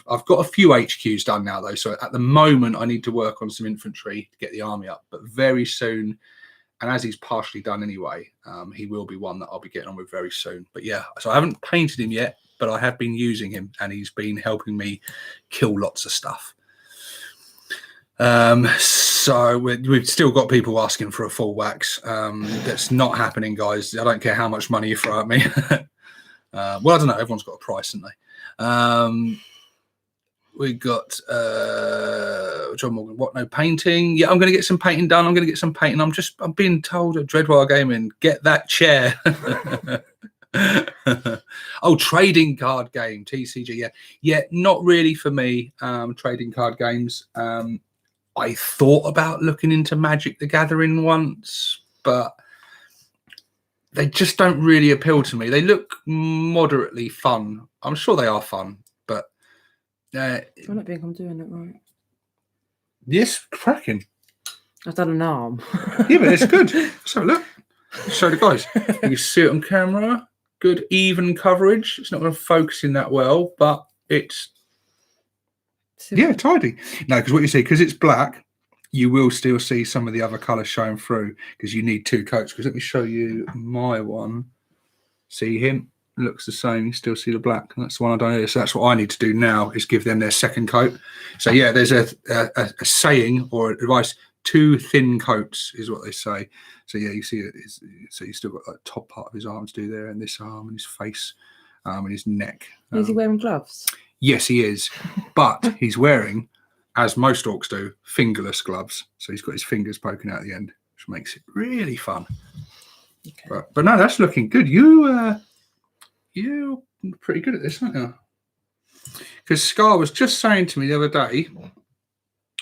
A: I've got a few HQs done now, though. So at the moment, I need to work on some infantry to get the army up. But very soon, and as he's partially done anyway, he will be one that I'll be getting on with very soon. But yeah, so I haven't painted him yet, but I have been using him, and he's been helping me kill lots of stuff. So we've still got people asking for a full wax. That's not happening, guys. I don't care how much money you throw at me. Well, I don't know. Everyone's got a price, haven't they? We got John Morgan. What? No painting? Yeah, I'm going to get some painting done. I'm going to get some painting. I'm being told at Dreadwire Gaming, get that chair. Oh, trading card game, TCG. Yeah, not really for me. Trading card games. I thought about looking into Magic the Gathering once, but they just don't really appeal to me. They look moderately fun. I'm sure they are fun, but
B: I don't think I'm doing it right.
A: Yes, cracking.
B: I've done an arm.
A: Yeah, but it's good. So look, show the guys. You can see it on camera. Good even coverage. It's not going to focus in that well, but it's yeah, tidy. No, because what you see, because it's black, you will still see some of the other colours showing through because you need two coats. Because let me show you my one. See him? Looks the same. You still see the black. That's the one I don't know. So that's what I need to do now is give them their second coat. So yeah, there's a saying or advice: 2 thin coats is what they say. So yeah, you see it. So you still got that top part of his arm to do there, and this arm, and his face, and his neck.
B: Is he wearing gloves?
A: Yes, he is, but he's wearing, as most orcs do, fingerless gloves. So he's got his fingers poking out at the end, which makes it really fun. Okay. But no, that's looking good. You're pretty good at this, aren't you? Because Scar was just saying to me the other day,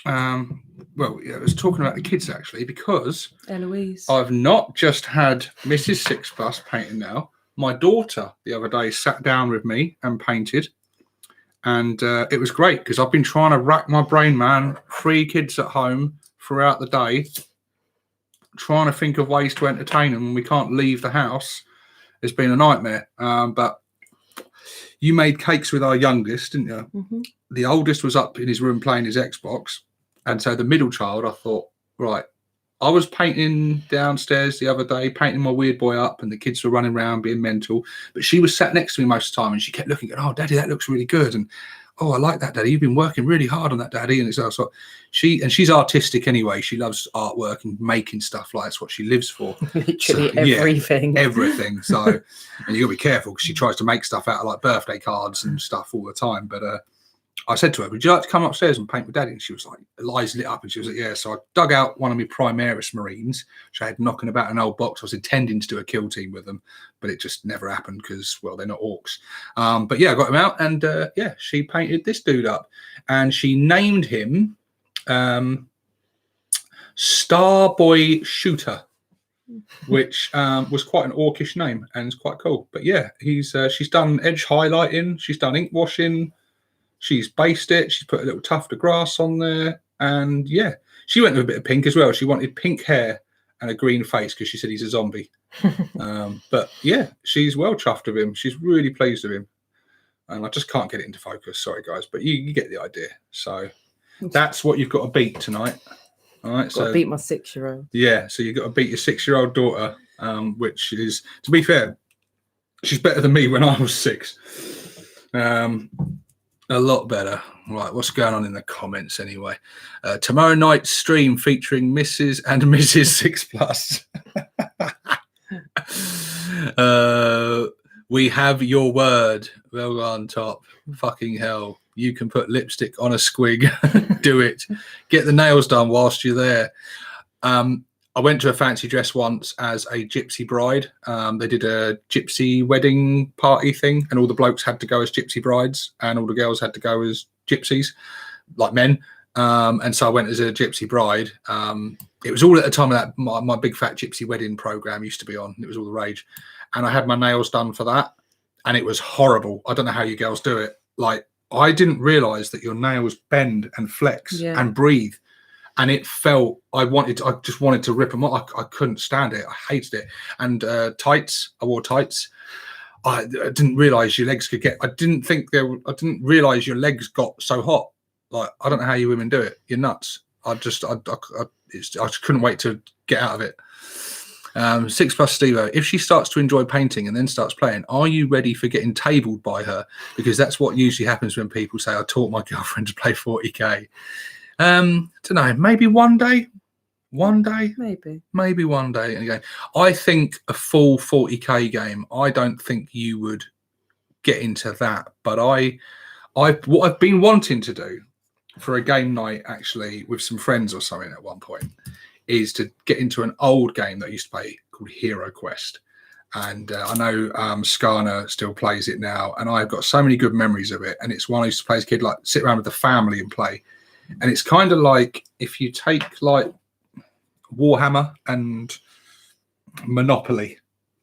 A: well, yeah, I was talking about the kids actually, because
B: Eloise,
A: I've not just had Mrs. 6+ painting now. My daughter the other day sat down with me and painted. And it was great because I've been trying to rack my brain, man. 3 kids at home throughout the day, trying to think of ways to entertain them when we can't leave the house. It's been a nightmare. But you made cakes with our youngest, didn't you?
B: Mm-hmm.
A: The oldest was up in his room playing his Xbox. And so the middle child, I thought, right, I was painting downstairs the other day, painting my weird boy up, and the kids were running around being mental. But she was sat next to me most of the time, and she kept looking at, oh, Daddy, that looks really good. And, oh, I like that, Daddy. You've been working really hard on that, Daddy. And it's also, she's artistic anyway. She loves artwork and making stuff. Like, that's what she lives for.
B: Literally everything.
A: Yeah, everything. So, and you got to be careful because she tries to make stuff out of like birthday cards and stuff all the time. But I said to her, would you like to come upstairs and paint with Daddy? And she was like, her eyes lit up, and she was like, yeah. So I dug out one of my Primaris Marines, which I had knocking about an old box. I was intending to do a kill team with them, but it just never happened because, well, they're not orcs. But yeah, I got them out, and yeah, she painted this dude up, and she named him Starboy Shooter, which was quite an orcish name, and it's quite cool. But yeah, she's done edge highlighting, she's done ink washing. She's based it. She's put a little tuft of grass on there. And yeah, she went with a bit of pink as well. She wanted pink hair and a green face because she said he's a zombie. But yeah, she's well chuffed with him. She's really pleased with him. And I just can't get it into focus. Sorry, guys. But you get the idea. So that's what you've got to beat tonight. All right.
B: Got to beat my 6-year-old.
A: Yeah. So you've got to beat your 6-year-old daughter, which is, to be fair, she's better than me when I was 6. A lot better. Right, what's going on in the comments anyway? Tomorrow night's stream featuring Mrs. and Mrs. 6+. We have your word. Well done, Top. Fucking hell. You can put lipstick on a squig. Do it. Get the nails done whilst you're there. I went to a fancy dress once as a gypsy bride. They did a gypsy wedding party thing, and all the blokes had to go as gypsy brides, and all the girls had to go as gypsies, like men. And so I went as a gypsy bride. It was all at the time of that my big fat gypsy wedding program used to be on. It was all the rage, and I had my nails done for that, and it was horrible. I don't know how you girls do it. Like, I didn't realise that your nails bend and flex and breathe. And it felt, I just wanted to rip them off. I couldn't stand it. I hated it. And tights, I wore tights. I didn't realize your legs could get, I didn't realize your legs got so hot. Like, I don't know how you women do it. You're nuts. I just couldn't wait to get out of it. 6+ Stevo, if she starts to enjoy painting and then starts playing, are you ready for getting tabled by her? Because that's what usually happens when people say, I taught my girlfriend to play 40k. Don't know, maybe one day, maybe one day. And again, I think a full 40k game, I don't think you would get into that. But what I've been wanting to do for a game night, actually, with some friends or something at one point, is to get into an old game that I used to play called Hero Quest. And I know Skarna still plays it now, and I've got so many good memories of it. And it's one I used to play as a kid, like sit around with the family and play. And it's kind of like if you take like Warhammer and Monopoly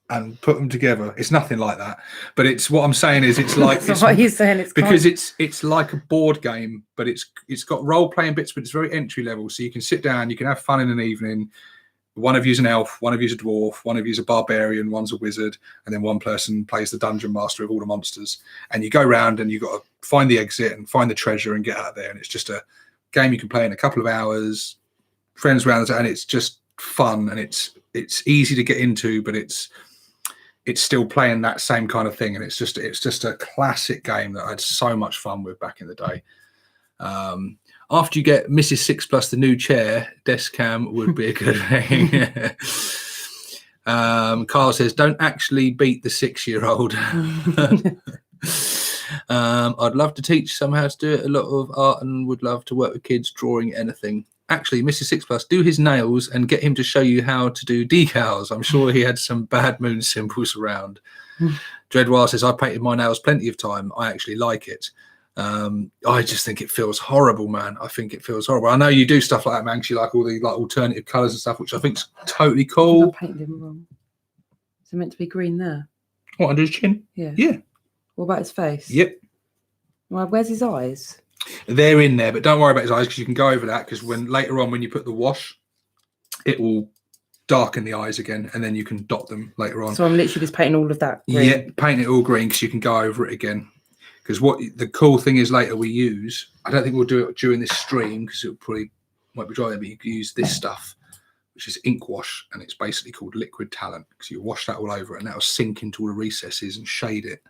A: and put them together. It's nothing like that, but it's what I'm saying is it's like
B: so what are you saying? It's
A: because it's like a board game, but it's got role playing bits, but it's very entry level. So you can sit down, you can have fun in an evening. One of you's an elf, one of you's a dwarf, one of you's a barbarian, one's a wizard, and then one person plays the dungeon master of all the monsters. And you go around and you got to find the exit and find the treasure and get out of there. And it's just a game you can play in a couple of hours, friends around, and it's just fun, and it's easy to get into, but it's still playing that same kind of thing, and it's just a classic game that I had so much fun with back in the day. After you get Mrs. 6+ the new chair, desk cam would be a good thing. Carl says, don't actually beat the 6-year-old. I'd love to teach some how to do it, a lot of art, and would love to work with kids drawing anything. Actually, Mrs. 6+, do his nails and get him to show you how to do decals. I'm sure he had some bad moon symbols around. Dreadwire says, I painted my nails plenty of time. I actually like it. I just think it feels horrible, man. I think it feels horrible. I know you do stuff like that, man, because you like all the like alternative colours and stuff, which I think's totally cool.
B: I painted him wrong. Is it meant to be green there?
A: What, under his chin?
B: Yeah.
A: Yeah.
B: What about his face?
A: Yep.
B: Well, where's his eyes?
A: They're in there, but don't worry about his eyes because you can go over that because when later on when you put the wash, it will darken the eyes again, and then you can dot them later on.
B: So I'm literally just painting all of that green.
A: Yeah, paint it all green because you can go over it again. Because what the cool thing is later we use, I don't think we'll do it during this stream because it probably won't be dry, but you can use this stuff, which is ink wash, and it's basically called liquid talent because you wash that all over it and that'll sink into all the recesses and shade it,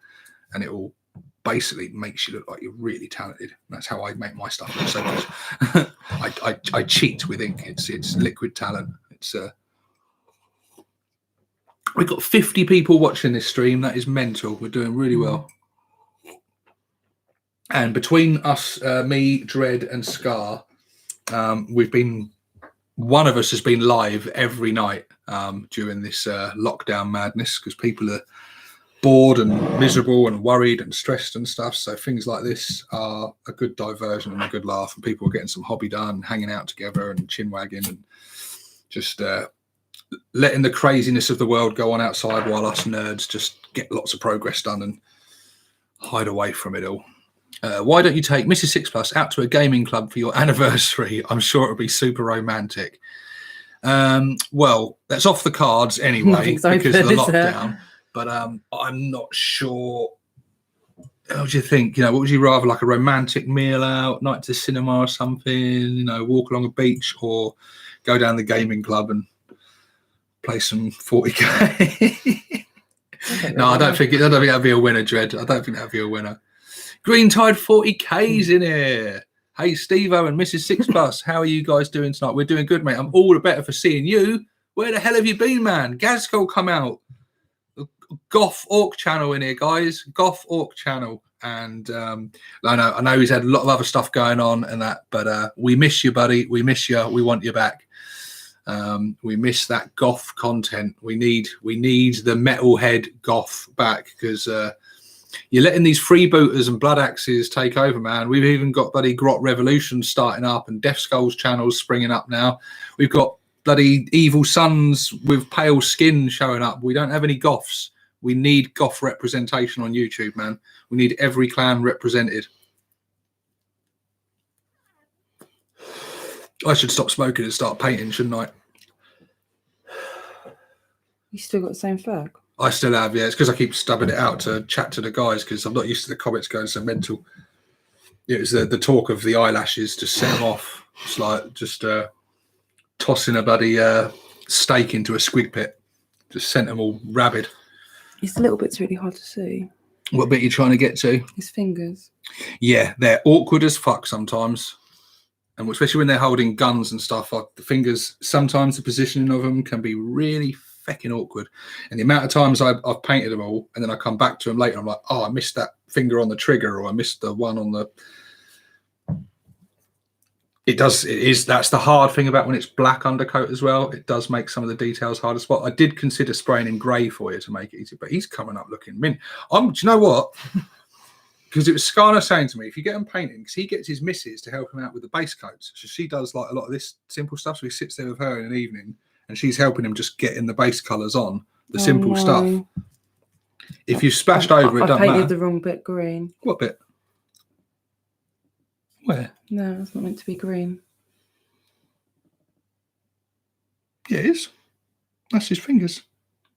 A: and it will basically makes you look like you're really talented. That's how I make my stuff look so good. I cheat with ink. It's liquid talent. It's we've got 50 people watching this stream. That is mental. We're doing really well. And between us, me, Dread, and Scar, we've been. One of us has been live every night during this lockdown madness because people are bored and miserable and worried and stressed and stuff. So things like this are a good diversion and a good laugh, and people are getting some hobby done, hanging out together and chin wagging and just letting the craziness of the world go on outside while us nerds just get lots of progress done and hide away from it all. Why don't you take Mrs. Six Plus out to a gaming club for your anniversary? I'm sure it'll be super romantic. Well, that's off the cards anyway because of the lockdown. But I'm not sure. What do you think? What would you rather, like a romantic meal out, night to the cinema or something? Walk along a beach, or go down the gaming club and play some 40k? No, I don't think that'd be a winner, Dread. I don't think that'd be a winner. Green Tide 40k's in here. Hey, Stevo and Mrs. Six Plus, how are you guys doing tonight? We're doing good, mate. I'm all the better for seeing you. Where the hell have you been, man? Gazco come out. Goth Ork channel in here, guys. Goth Ork channel. And I know he's had a lot of other stuff going on and that, but we miss you, buddy. We miss you. We want you back. We miss that goth content. We need the metalhead goth back because you're letting these freebooters and blood axes take over, man. We've even got bloody Grot Revolution starting up and Death Skulls channels springing up now. We've got bloody Evil Sons with pale skin showing up. We don't have any goths. We need goth representation on YouTube, man. We need every clan represented. I should stop smoking and start painting, shouldn't I?
B: You still got the same flag?
A: I still have, yeah. It's because I keep stubbing it out to chat to the guys because I'm not used to the comments going so mental. It was the talk of the eyelashes to set them off. It's like just tossing a bloody steak into a squid pit. Just sent them all rabid.
B: It's a little bit's really hard to see.
A: What bit are you trying to get to?
B: His fingers.
A: Yeah, they're awkward as fuck sometimes. And especially when they're holding guns and stuff, like the fingers, sometimes the positioning of them can be really fucking awkward. And the amount of times I've painted them all and then I come back to them later and I'm like, oh, I missed that finger on the trigger, or I missed the one on the... That's the hard thing about when it's black undercoat as well. It does make some of the details hard to spot. I did consider spraying him grey for you to make it easy, but he's coming up looking mint. Do you know what? Because it was Skarner saying to me, if you get him painting, because he gets his missus to help him out with the base coats. So she does like a lot of this simple stuff. So he sits there with her in an evening and she's helping him just get in the base colours on, the simple stuff. If you've splashed over it, doesn't matter. I
B: painted the wrong bit green.
A: What bit? Where?
B: No, it's not meant to be green.
A: Yeah, it is. That's his fingers.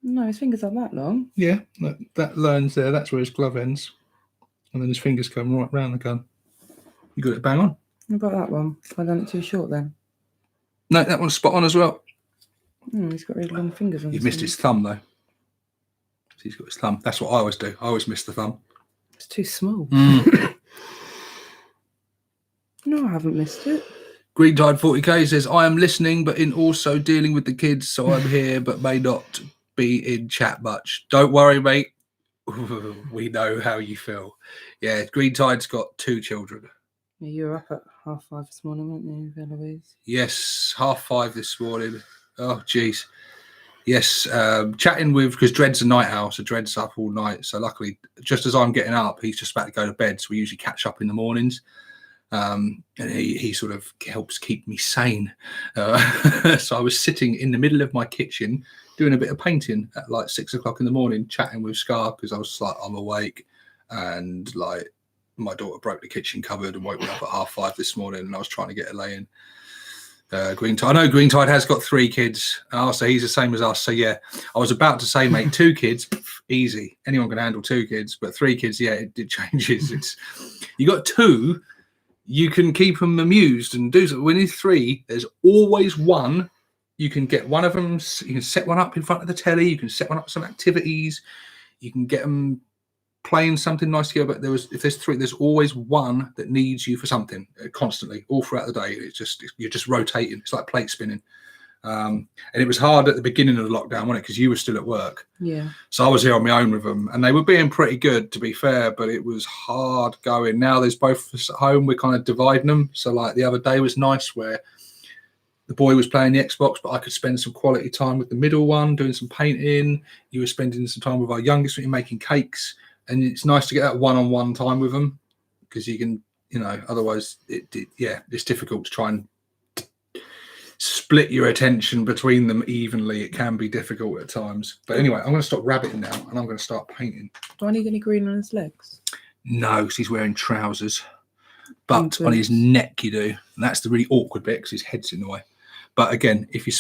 B: No, his fingers aren't that long.
A: Yeah, that line's there. That's where his glove ends. And then his fingers come right round the gun. You got it bang on.
B: What about that one? Have I done it too short then?
A: No, that one's spot on as well.
B: Oh, he's got really long fingers on.
A: You've missed his thumb, though. He's got his thumb. That's what I always do. I always miss the thumb.
B: It's too small. No, I haven't missed it.
A: Green Tide 40k says, I am listening, but in also dealing with the kids, so I'm here, but may not be in chat much. Don't worry, mate. We know how you feel. Yeah, Green Tide's got 2 children.
B: Yeah, you were up at 5:30 this morning, weren't you, Eloise?
A: Yes, 5:30 this morning. Oh, jeez. Yes, chatting with, because Dread's a night owl, so Dread's up all night. So luckily, just as I'm getting up, he's just about to go to bed. So we usually catch up in the mornings. And he sort of helps keep me sane. So I was sitting in the middle of my kitchen doing a bit of painting at like 6 o'clock in the morning, chatting with Scar because I was like, I'm awake and like my daughter broke the kitchen cupboard and woke me up at 5:30 this morning, and I was trying to get her laying. Green Tide. I know Green Tide has got 3 kids. So he's the same as us. So yeah, I was about to say, mate, 2 kids, easy. Anyone can handle 2 kids, but 3 kids, yeah, it changes. It's you got 2, you can keep them amused and do something. When you're 3, there's always one. You can get one of them. You can set one up in front of the telly. You can set one up with some activities. You can get them playing something nice together. But if there's 3, there's always one that needs you for something constantly, all throughout the day. You're just rotating. It's like plate spinning. And it was hard at the beginning of the lockdown, wasn't it? Because you were still at work.
B: Yeah.
A: So I was here on my own with them, and they were being pretty good, to be fair. But it was hard going. Now there's both of us at home. We're kind of dividing them. So like the other day was nice where the boy was playing the Xbox, but I could spend some quality time with the middle one, doing some painting. You were spending some time with our youngest one, making cakes. And it's nice to get that one-on-one time with them, because you can, otherwise it's difficult to try and split your attention between them evenly. It can be difficult at times. But anyway, I'm going to stop rabbiting now, and I'm going to start painting.
B: Do I need any green on his legs?
A: No, because he's wearing trousers. But
B: Oh,
A: on his neck you do. And that's the really awkward bit, because his head's in the way. But again, if you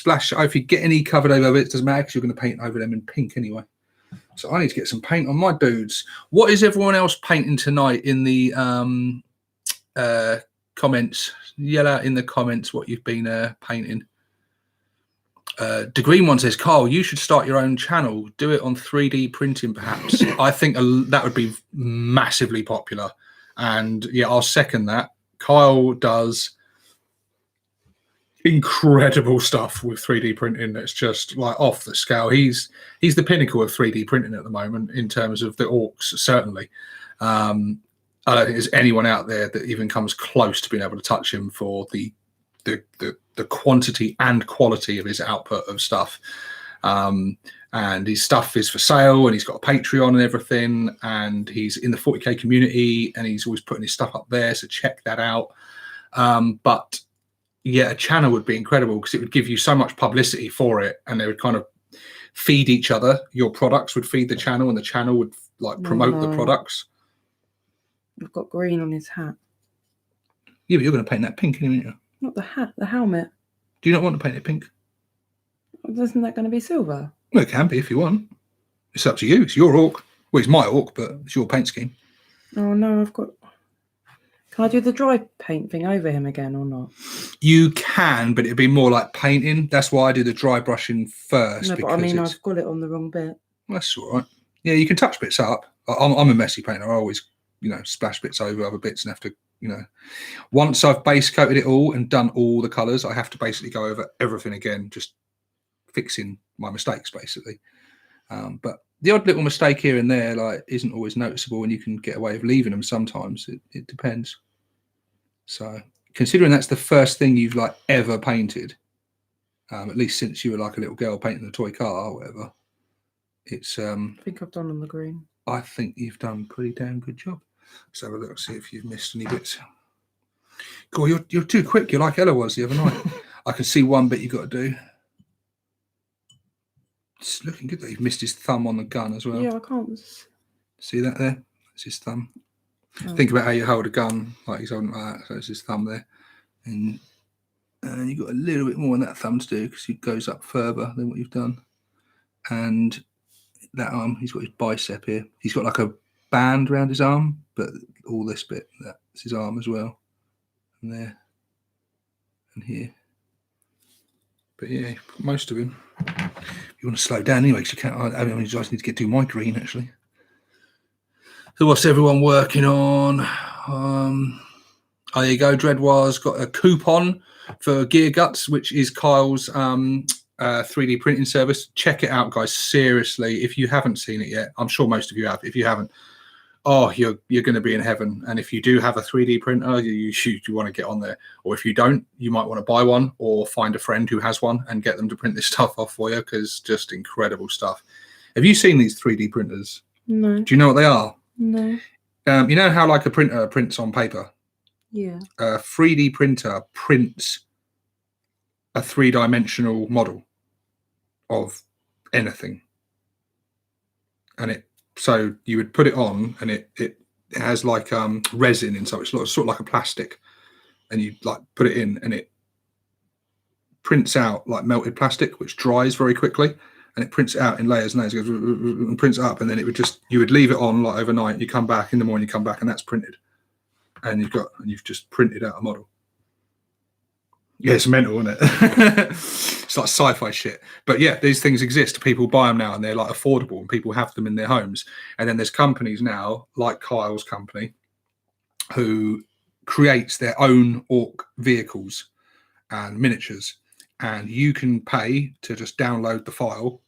A: get any covered over it, it doesn't matter, because you're going to paint over them in pink anyway. So I need to get some paint on my dudes. What is everyone else painting tonight in the comments? Yell out in the comments what you've been painting. The green one says, Carl, you should start your own channel. Do it on 3D printing, perhaps. I think that would be massively popular. And yeah, I'll second that. Kyle does incredible stuff with 3D printing. That's just like off the scale. He's the pinnacle of 3D printing at the moment in terms of the orcs, certainly. I don't think there's anyone out there that even comes close to being able to touch him for the quantity and quality of his output of stuff. And his stuff is for sale, and he's got a Patreon and everything, and he's in the 40k community, and he's always putting his stuff up there, so check that out. But yeah, a channel would be incredible, because it would give you so much publicity for it, and they would kind of feed each other. Your products would feed the channel, and the channel would like promote the products.
B: We've got green on his hat.
A: Yeah, but you're going to paint that pink, aren't you?
B: Not the hat, the helmet.
A: Do you not want to paint it pink?
B: Isn't that going to be silver?
A: Well, it can be if you want. It's up to you. It's your orc. Well, it's my orc, but it's your paint scheme.
B: Oh no, I've got. Can I do the dry paint thing over him again or not?
A: You can, but it'd be more like painting. That's why I do the dry brushing first.
B: No, but I mean, I've got it on the wrong bit.
A: That's all right. Yeah, you can touch bits up. I'm a messy painter. I always, splash bits over other bits and have to, once I've base coated it all and done all the colours, I have to basically go over everything again, just fixing my mistakes, basically. But the odd little mistake here and there, like, isn't always noticeable, and you can get away with leaving them sometimes. It depends. So, considering that's the first thing you've like ever painted, at least since you were like a little girl painting a toy car or whatever, it's.
B: I think I've done on the green.
A: I think you've done a pretty damn good job. Let's have a look, see if you've missed any bits. Cool, you're too quick. You're like Ella was the other night. I can see one bit you got to do. It's looking good that you've missed his thumb on the gun as well.
B: Yeah, I can't.
A: See that there? That's his thumb.
B: Oh.
A: Think about how you hold a gun, like he's holding like that. So it's his thumb there. And you've got a little bit more on that thumb to do, because it goes up further than what you've done. And that arm, he's got his bicep here. He's got like a band around his arm, but all this bit, that's his arm as well. And there. And here. But yeah, most of him. You want to slow down anyway, because you can't. I mean, I just need to get to my green actually. So what's everyone working on? There you go. Dreadwar's got a coupon for Gear Guts, which is Kyle's 3D printing service. Check it out, guys. Seriously, if you haven't seen it yet, I'm sure most of you have. If you haven't, oh, you're going to be in heaven. And if you do have a 3D printer, you want to get on there. Or if you don't, you might want to buy one or find a friend who has one and get them to print this stuff off for you, because just incredible stuff. Have you seen these 3D printers?
B: No.
A: Do you know what they are?
B: No.
A: You know how like a printer prints on paper?
B: Yeah.
A: A 3D printer prints a 3-dimensional model of anything. And so you would put it on, and it it has like resin inside. It's sort of like a plastic, and you like put it in, and it prints out like melted plastic, which dries very quickly, and it prints it out in layers and layers, goes and prints it up, and then you would leave it on like overnight. You come back in the morning, you come back, and that's printed, and you've just printed out a model. Yeah, it's mental, isn't it? It's like sci-fi shit. But yeah, these things exist. People buy them now, and they're like affordable, and people have them in their homes. And then there's companies now, like Kyle's company, who creates their own Ork vehicles and miniatures, and you can pay to just download the file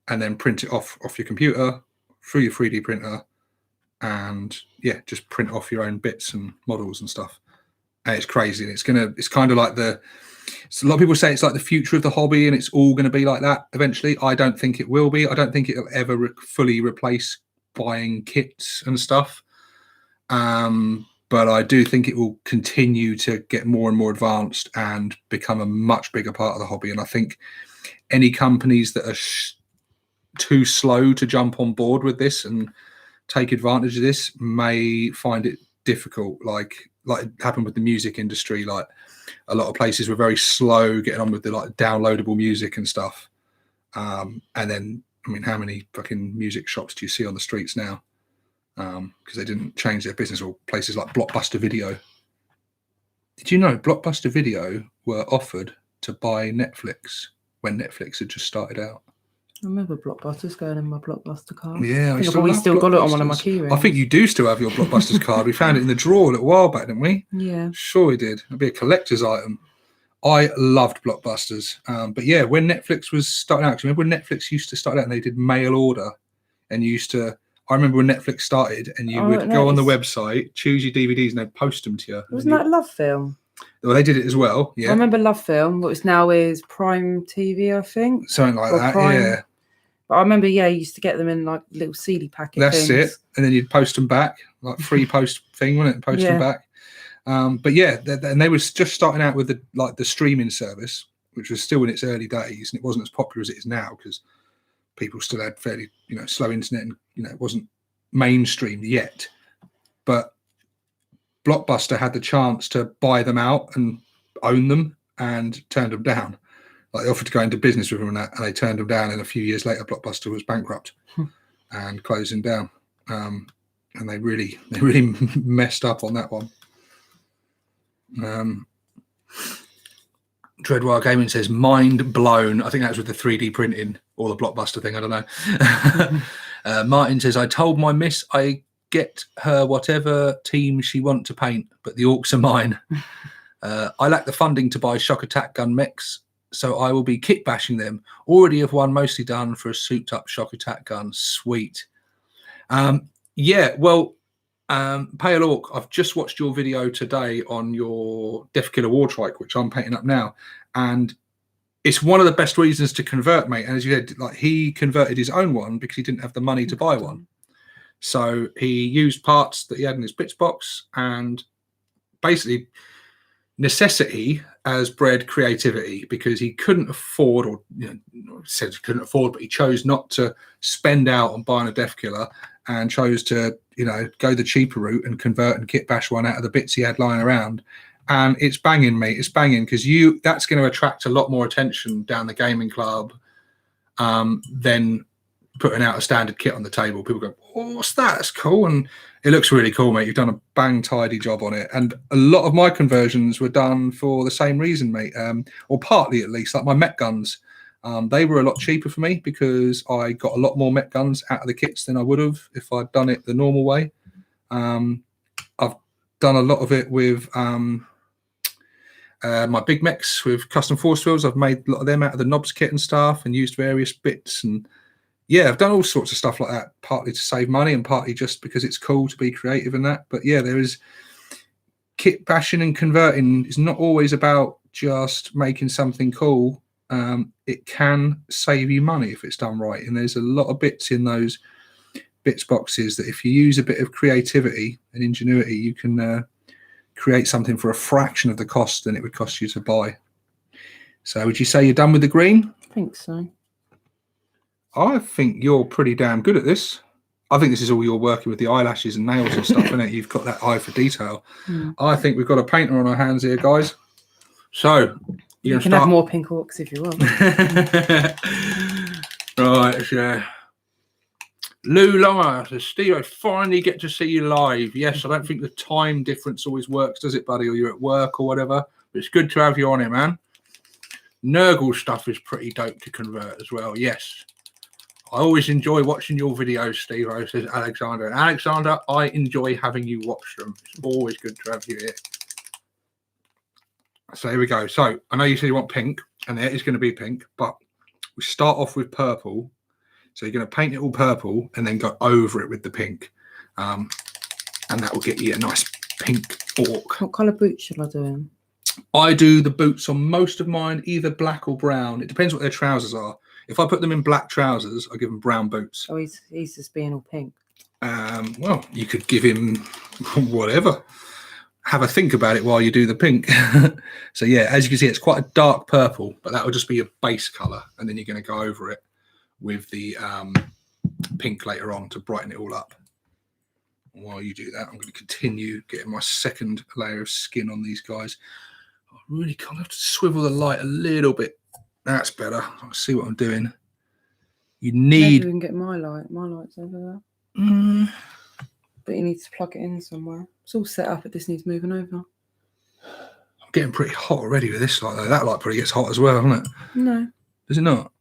A: and then print it off your computer through your 3D printer, and yeah, just print off your own bits and models and stuff. And it's crazy, and it's kind of like a lot of people say it's like the future of the hobby, and it's all going to be like that eventually. I don't think it will be. I don't think it'll ever fully replace buying kits and stuff. But I do think it will continue to get more and more advanced and become a much bigger part of the hobby. And I think any companies that are too slow to jump on board with this and take advantage of this may find it difficult, like it happened with the music industry. Like a lot of places were very slow getting on with the like downloadable music and stuff. And then, I mean, how many fucking music shops do you see on the streets now? Because they didn't change their business, or places like Blockbuster Video. Did you know Blockbuster Video were offered to buy Netflix when Netflix had just started out?
B: I remember Blockbusters going in my Blockbuster card.
A: Yeah,
B: I think I've always still got it on one of my key rings.
A: I think you do still have your Blockbusters card. We found it in the drawer a little while back, didn't we?
B: Yeah.
A: Sure we did. It'd be a collector's item. I loved Blockbusters. But yeah, when Netflix was starting out, remember when Netflix used to start out and they did mail order, and you used to, I remember when Netflix started, and you would go on the website, choose your DVDs, and they'd post them to you.
B: Wasn't that Love Film?
A: Well, they did it as well, yeah.
B: I remember Love Film, what now is Prime TV, I think.
A: Something like that, Prime. Yeah.
B: But I remember, yeah, you used to get them in like little CD packet
A: That's
B: things.
A: it. And then you'd post them back, like free post thing, wouldn't it? Post them back. But yeah, and they were just starting out with the streaming service, which was still in its early days, and it wasn't as popular as it is now because people still had fairly, slow internet, and it wasn't mainstream yet. But Blockbuster had the chance to buy them out and own them, and turned them down. Like they offered to go into business with them and that, and they turned them down. And a few years later, Blockbuster was bankrupt and closing down. And they really messed up on that one. Dreadwire Gaming says mind blown. I think that was with the 3D printing or the Blockbuster thing. I don't know. Martin says, I told my miss I get her whatever team she want to paint, but the orcs are mine. I lack the funding to buy shock attack gun mechs, so I will be kit bashing them. Already have one mostly done for a souped up shock attack gun. Sweet. Yeah, well, Pale Orc, I've just watched your video today on your Death Killer War Trike, which I'm painting up now, and it's one of the best reasons to convert, mate. And as you said, like he converted his own one because he didn't have the money to buy one, so he used parts that he had in his bits box, and basically necessity has bred creativity, because he couldn't afford, or said he couldn't afford, but he chose not to spend out on buying a Death Killer, and chose to go the cheaper route and convert and kit bash one out of the bits he had lying around. And it's banging, mate. It's banging, because that's going to attract a lot more attention down the gaming club than putting out a standard kit on the table. People go, oh, what's that? That's cool. And it looks really cool, mate. You've done a bang tidy job on it. And a lot of my conversions were done for the same reason, mate, or partly at least. Like my Met guns, they were a lot cheaper for me because I got a lot more Met guns out of the kits than I would have if I'd done it the normal way. I've done a lot of it with my big mechs with custom force fields. I've made a lot of them out of the knobs kit and stuff, and used various bits. And yeah, I've done all sorts of stuff like that, partly to save money and partly just because it's cool to be creative in that. But yeah, there is kit bashing and converting. It's not always about just making something cool. It can save you money if it's done right. And there's a lot of bits in those bits boxes that if you use a bit of creativity and ingenuity, you can create something for a fraction of the cost than it would cost you to buy. So would you say you're done with the green?
B: I think so.
A: I think you're pretty damn good at this. I think this is all you're working with the eyelashes and nails and stuff, isn't it? You've got that eye for detail. I think we've got a painter on our hands here, guys. So
B: you can have more pink orcs if you want.
A: Right, yeah. Lou Longer says, Steve, I finally get to see you live. Yes, I don't think the time difference always works, does it, buddy? Or you're at work or whatever. But it's good to have you on here, man. Nurgle stuff is pretty dope to convert as well. Yes. I always enjoy watching your videos, Steve, says Alexander. And Alexander, I enjoy having you watch them. It's always good to have you here. So here we go. So I know you said you want pink, and it is going to be pink, but we start off with purple. So you're going to paint it all purple and then go over it with the pink. And that will get you a nice pink orc.
B: What colour boots should I do in?
A: I do the boots on most of mine, either black or brown. It depends what their trousers are. If I put them in black trousers, I give them brown boots.
B: Oh, he's just being all pink.
A: Well, you could give him whatever. Have a think about it while you do the pink. So yeah, as you can see, it's quite a dark purple, but that will just be your base colour. And then you're going to go over it with the pink later on to brighten it all up. While you do that, I'm going to continue getting my second layer of skin on these guys. I really can't have to swivel the light a little bit. That's better. I'll see what I'm doing. You need.
B: Maybe we can get my light. My light's over there. But you need to plug it in somewhere. It's all set up. It just needs moving over.
A: I'm getting pretty hot already with this light, though. That light probably gets hot as well, doesn't it?
B: No.
A: Does it not?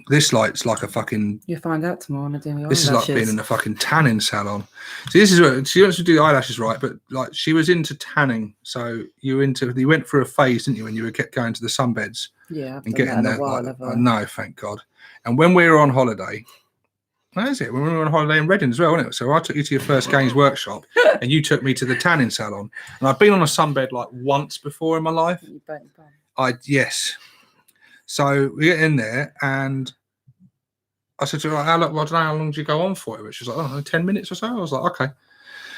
A: This light's like a fucking.
B: You'll find out tomorrow when I do my
A: This
B: eyelashes.
A: is like being in a fucking tanning salon. See, this is where she wants to do the eyelashes right, but like she was into tanning, so you went through a phase, didn't you, when you kept going to the sunbeds?
B: Yeah, I've
A: and
B: done
A: getting
B: that
A: there.
B: in a while,
A: Like,
B: have I?
A: no, thank God. And when we were on holiday, where is it? When we were on holiday in Reading as well, wasn't it? So I took you to your first games workshop, and you took me to the tanning salon. And I've been on a sunbed like once before in my life.
B: You burnt your bum.
A: Yes. So we get in there, and I said to her, I don't know, how long do you go on for it? But she's like, I don't know, 10 minutes or so. I was like, okay.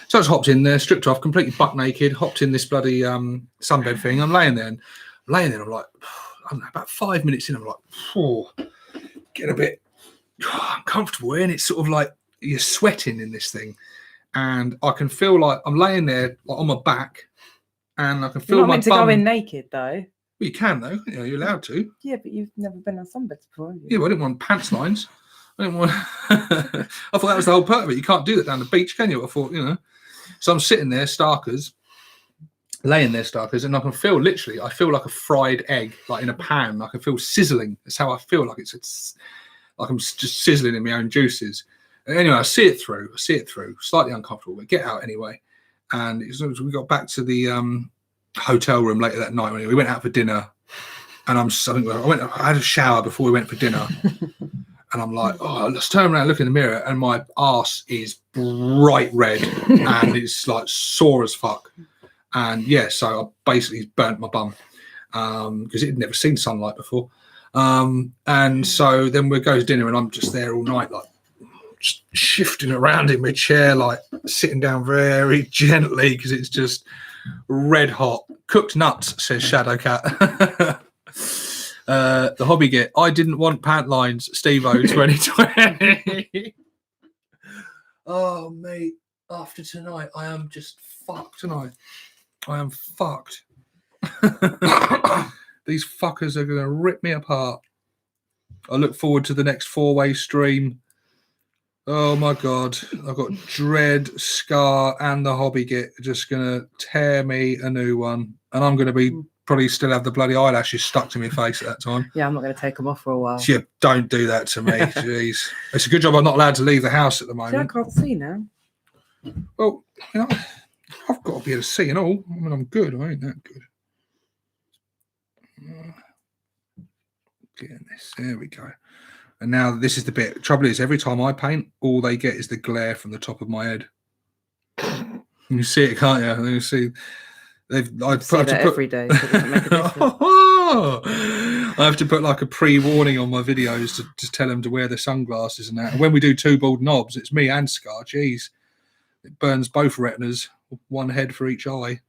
A: So I just hopped in there, stripped off, completely butt naked, hopped in this bloody sunbed thing. I'm laying there, I'm like, I don't know, about 5 minutes in, I'm like, oh, getting a bit uncomfortable. And it's sort of like you're sweating in this thing. And I can feel like I'm laying there like, on my back, and I can feel
B: You're not
A: my
B: meant to
A: bum.
B: go in naked, though.
A: Well, you can, though. You know, you're allowed to.
B: Yeah, but you've never been on sunbeds before, have you?
A: Yeah, but I didn't want pants lines. I didn't want. I thought that was the whole purpose of it. You can't do that down the beach, can you? I thought, you know. So I'm sitting there, starkers, laying there, starkers, and I can feel literally. I feel like a fried egg, like in a pan. I can feel sizzling. That's how I feel. Like it's like I'm just sizzling in my own juices. And anyway, I see it through. Slightly uncomfortable, but get out anyway. And we got back to the hotel room later that night. When we went out for dinner, and I had a shower before we went for dinner. And I'm like, oh, let's turn around, look in the mirror, and my arse is bright red and it's like sore as fuck. And yeah, so I basically burnt my bum because it had never seen sunlight before. And so then we go to dinner, and I'm just there all night, like just shifting around in my chair, like sitting down very gently because it's just red hot. Cooked nuts, says Shadowcat. The hobby get. I didn't want pant lines, Stevo 2020. Oh, mate. After tonight, I am just fucked tonight. I am fucked. These fuckers are going to rip me apart. I look forward to the next 4-way stream. Oh, my God. I've got Dread, Scar, and the hobby get just going to tear me a new one. And I'm going to be probably still have the bloody eyelashes stuck to my face at that time.
B: Yeah, I'm not going to take them off for a while.
A: Yeah, don't do that to me. Jeez. It's a good job I'm not allowed to leave the house at the moment.
B: See, I can't see now.
A: Well, you know, I've got to be able to see and all. I mean, I'm good. I ain't that good. Getting this. There we go. And now this is the bit. Trouble is, every time I paint, all they get is the glare from the top of my head. You see it, can't you? You see. I
B: put every day. So it doesn't make a difference.
A: I have to put like a pre-warning on my videos to tell them to wear their sunglasses and that. And when we do two bald knobs, it's me and Scar. Jeez, it burns both retinas. One head for each eye.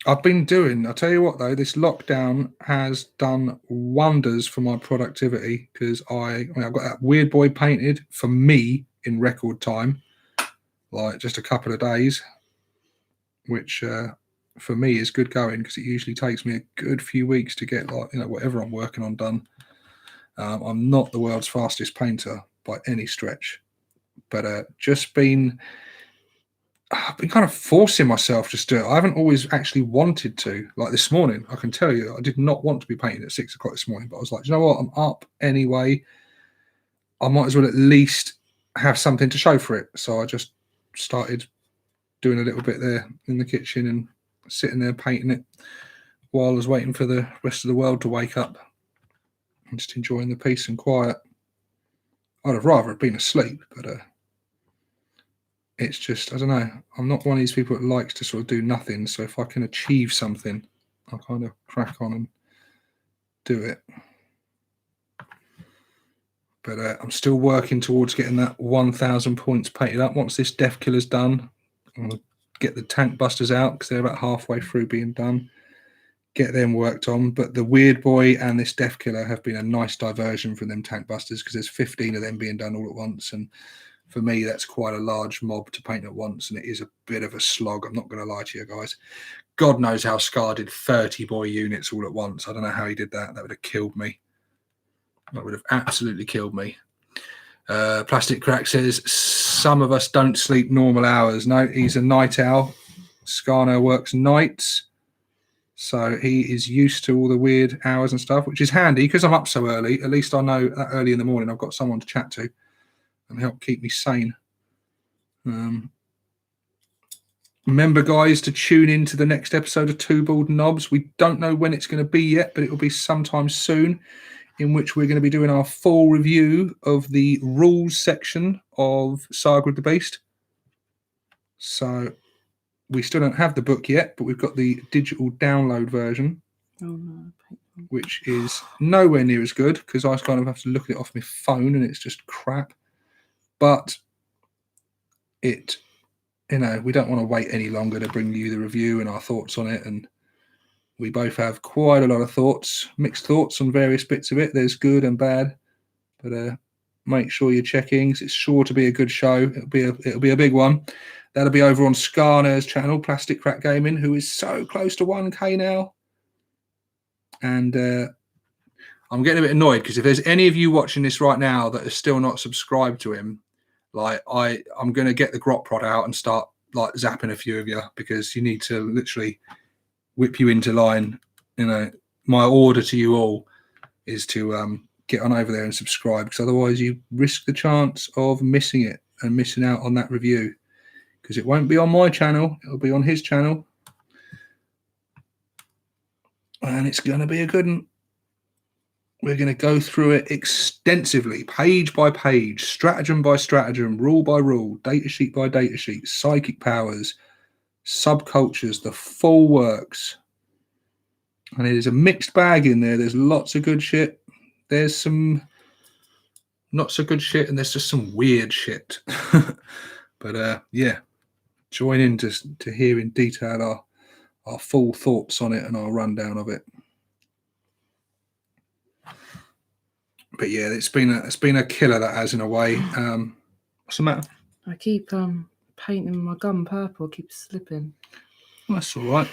A: I've been doing, I'll tell you what though, this lockdown has done wonders for my productivity because I've got that Weird Boy painted for me in record time, like just a couple of days, which for me is good going because it usually takes me a good few weeks to get whatever I'm working on done. I'm not the world's fastest painter by any stretch, but I've been kind of forcing myself to do it. I haven't always actually wanted to. Like this morning, I can tell you, I did not want to be painting at 6 o'clock this morning, but I was like, you know what? I'm up anyway. I might as well at least have something to show for it. So I just started doing a little bit there in the kitchen and sitting there painting it while I was waiting for the rest of the world to wake up and just enjoying the peace and quiet. I'd have rather have been asleep, but it's just, I don't know, I'm not one of these people that likes to sort of do nothing. So if I can achieve something, I'll kind of crack on and do it. But I'm still working towards getting that 1,000 points painted up. Once this Death Killer's done, I'll get the Tank Busters out because they're about halfway through being done. Get them worked on. But the Weird Boy and this Death Killer have been a nice diversion from them Tank Busters because there's 15 of them being done all at once. And for me, that's quite a large mob to paint at once, and it is a bit of a slog. I'm not going to lie to you guys. God knows how Scar did 30 boy units all at once. I don't know how he did that. That would have killed me. That would have absolutely killed me. Plastic Crack says, some of us don't sleep normal hours. No, he's a night owl. Scarno works nights. So he is used to all the weird hours and stuff, which is handy because I'm up so early. At least I know that early in the morning I've got someone to chat to and help keep me sane. Remember, guys, to tune in to the next episode of Two Bald Knobs. We don't know when it's going to be yet, but it will be sometime soon, in which we're going to be doing our full review of the rules section of Saga of the Beast. So we still don't have the book yet, but we've got the digital download version, which is nowhere near as good because I kind of have to look at it off my phone and it's just crap. But we don't want to wait any longer to bring you the review and our thoughts on it. And we both have quite a lot of thoughts, mixed thoughts on various bits of it. There's good and bad, but make sure you're checking. It's sure to be a good show. It'll be a big one. That'll be over on Scarner's channel, Plastic Crack Gaming, who is so close to 1K now. And I'm getting a bit annoyed because if there's any of you watching this right now that are still not subscribed to him, like I'm going to get the grot prod out and start like zapping a few of you because you need to literally whip you into line. My order to you all is to get on over there and subscribe because otherwise you risk the chance of missing it and missing out on that review because it won't be on my channel. It'll be on his channel. And it's going to be a good one. We're going to go through it extensively, page by page, stratagem by stratagem, rule by rule, data sheet by data sheet, psychic powers, subcultures, the full works. And it is a mixed bag in there. There's lots of good shit. There's some not so good shit, and there's just some weird shit. But yeah, join in to hear in detail our full thoughts on it and our rundown of it. But yeah, it's been a killer, that has, in a way. What's the matter?
B: I keep painting my gum purple. It keeps slipping.
A: Well, that's all right.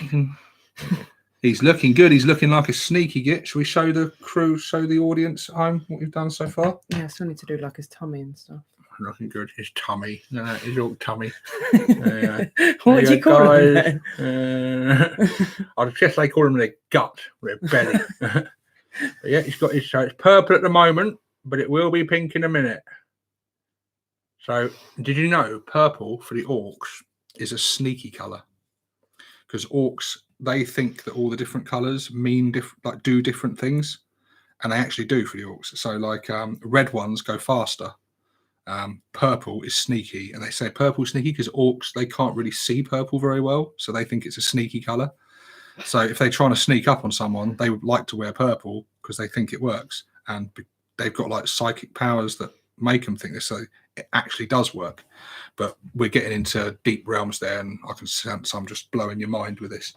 A: He's looking good. He's looking like a sneaky git. Shall we show the crew, show the audience at home what we've done so far?
B: Yeah, I still need to do like his tummy and stuff.
A: Looking good. His tummy. No, his little tummy.
B: What do you call him then?
A: I'd guess they call him the gut, with belly. But yeah, he's got his, so it's purple at the moment, but it will be pink in a minute. So, did you know purple for the orcs is a sneaky colour? Because orcs, they think that all the different colours mean different, like do different things, and they actually do for the orcs. So, like red ones go faster. Purple is sneaky, and they say purple is sneaky because orcs, they can't really see purple very well, so they think it's a sneaky colour. So if they're trying to sneak up on someone, they would like to wear purple because they think it works, and they've got like psychic powers that make them think this, so it actually does work. But we're getting into deep realms there, and I can sense I'm just blowing your mind with this.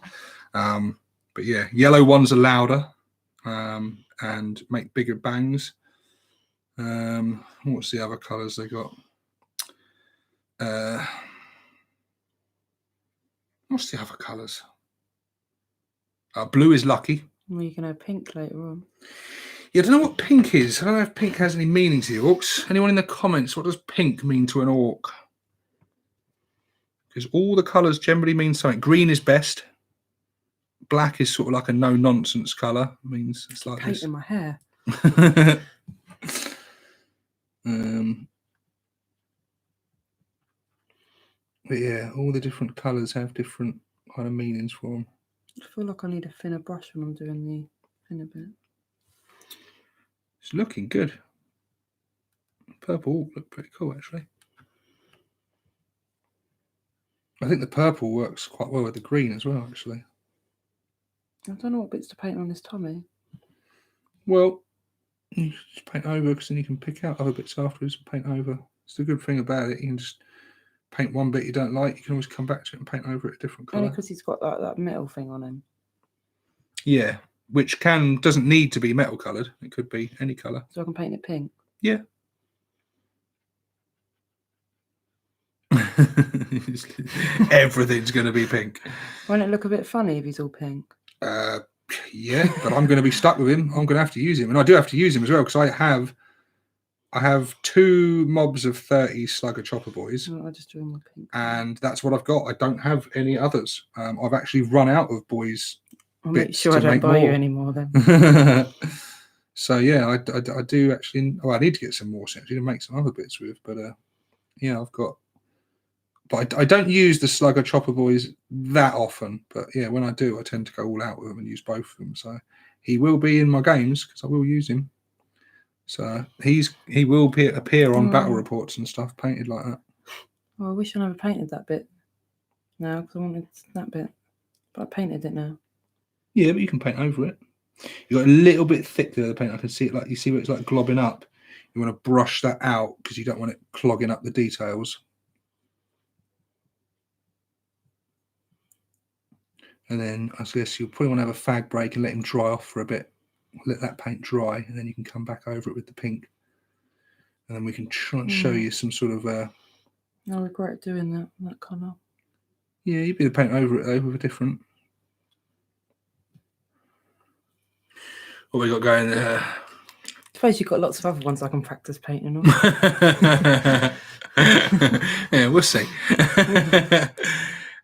A: But yeah, yellow ones are louder and make bigger bangs. What's the other colours they got? What's the other colours? Blue is lucky.
B: Well, you can have pink later on.
A: Yeah, I don't know what pink is. I don't know if pink has any meaning to you, orcs. Anyone in the comments, what does pink mean to an orc? Because all the colours generally mean something. Green is best. Black is sort of like a no-nonsense colour. Means it's like
B: Paint
A: this.
B: in my hair.
A: But yeah, all the different colours have different kind of meanings for them.
B: I feel like I need a thinner brush when I'm doing the thinner bit.
A: It's looking good. Purple look pretty cool, actually. I think the purple works quite well with the green as well, actually.
B: I don't know what bits to paint on this tummy.
A: Well, you just paint over because then you can pick out other bits afterwards and paint over. It's the good thing about it. You can just paint one bit you don't like. You can always come back to it and paint over it a different colour.
B: Only because he's got that metal thing on him.
A: Yeah, which doesn't need to be metal coloured. It could be any colour.
B: So I can paint it pink?
A: Yeah. Everything's going to be pink.
B: Won't it look a bit funny if he's all pink?
A: Yeah, but I'm going to be stuck with him. I'm going to have to use him, and I do have to use him as well because I have 2 mobs of 30 slugger chopper boys.
B: Oh, I'll just do him with pink.
A: And that's what I've got. I don't have any others. I've actually run out of boys.
B: I'll make sure I don't buy you anymore then.
A: So yeah, I do actually. Well, I need to get some more actually to make some other bits with. But yeah, I've got. But I don't use the slugger chopper boys that often. But yeah, when I do, I tend to go all out with them and use both of them. So he will be in my games because I will use him. So he will appear on battle reports and stuff painted like that.
B: Oh, I wish I never painted that bit now because I wanted that bit, but I painted it now.
A: Yeah, but you can paint over it. You got a little bit thick there, the paint. I can see it, like you see where it's like globbing up. You want to brush that out because you don't want it clogging up the details. And then I guess you'll probably want to have a fag break and let him dry off for a bit. Let that paint dry, and then you can come back over it with the pink. And then we can try and show you some sort of.
B: I regret doing that colour.
A: Yeah, you'd be able to paint over it though with a different. What we got going there?
B: I suppose you've got lots of other ones I can practice painting on.
A: Yeah, we'll see.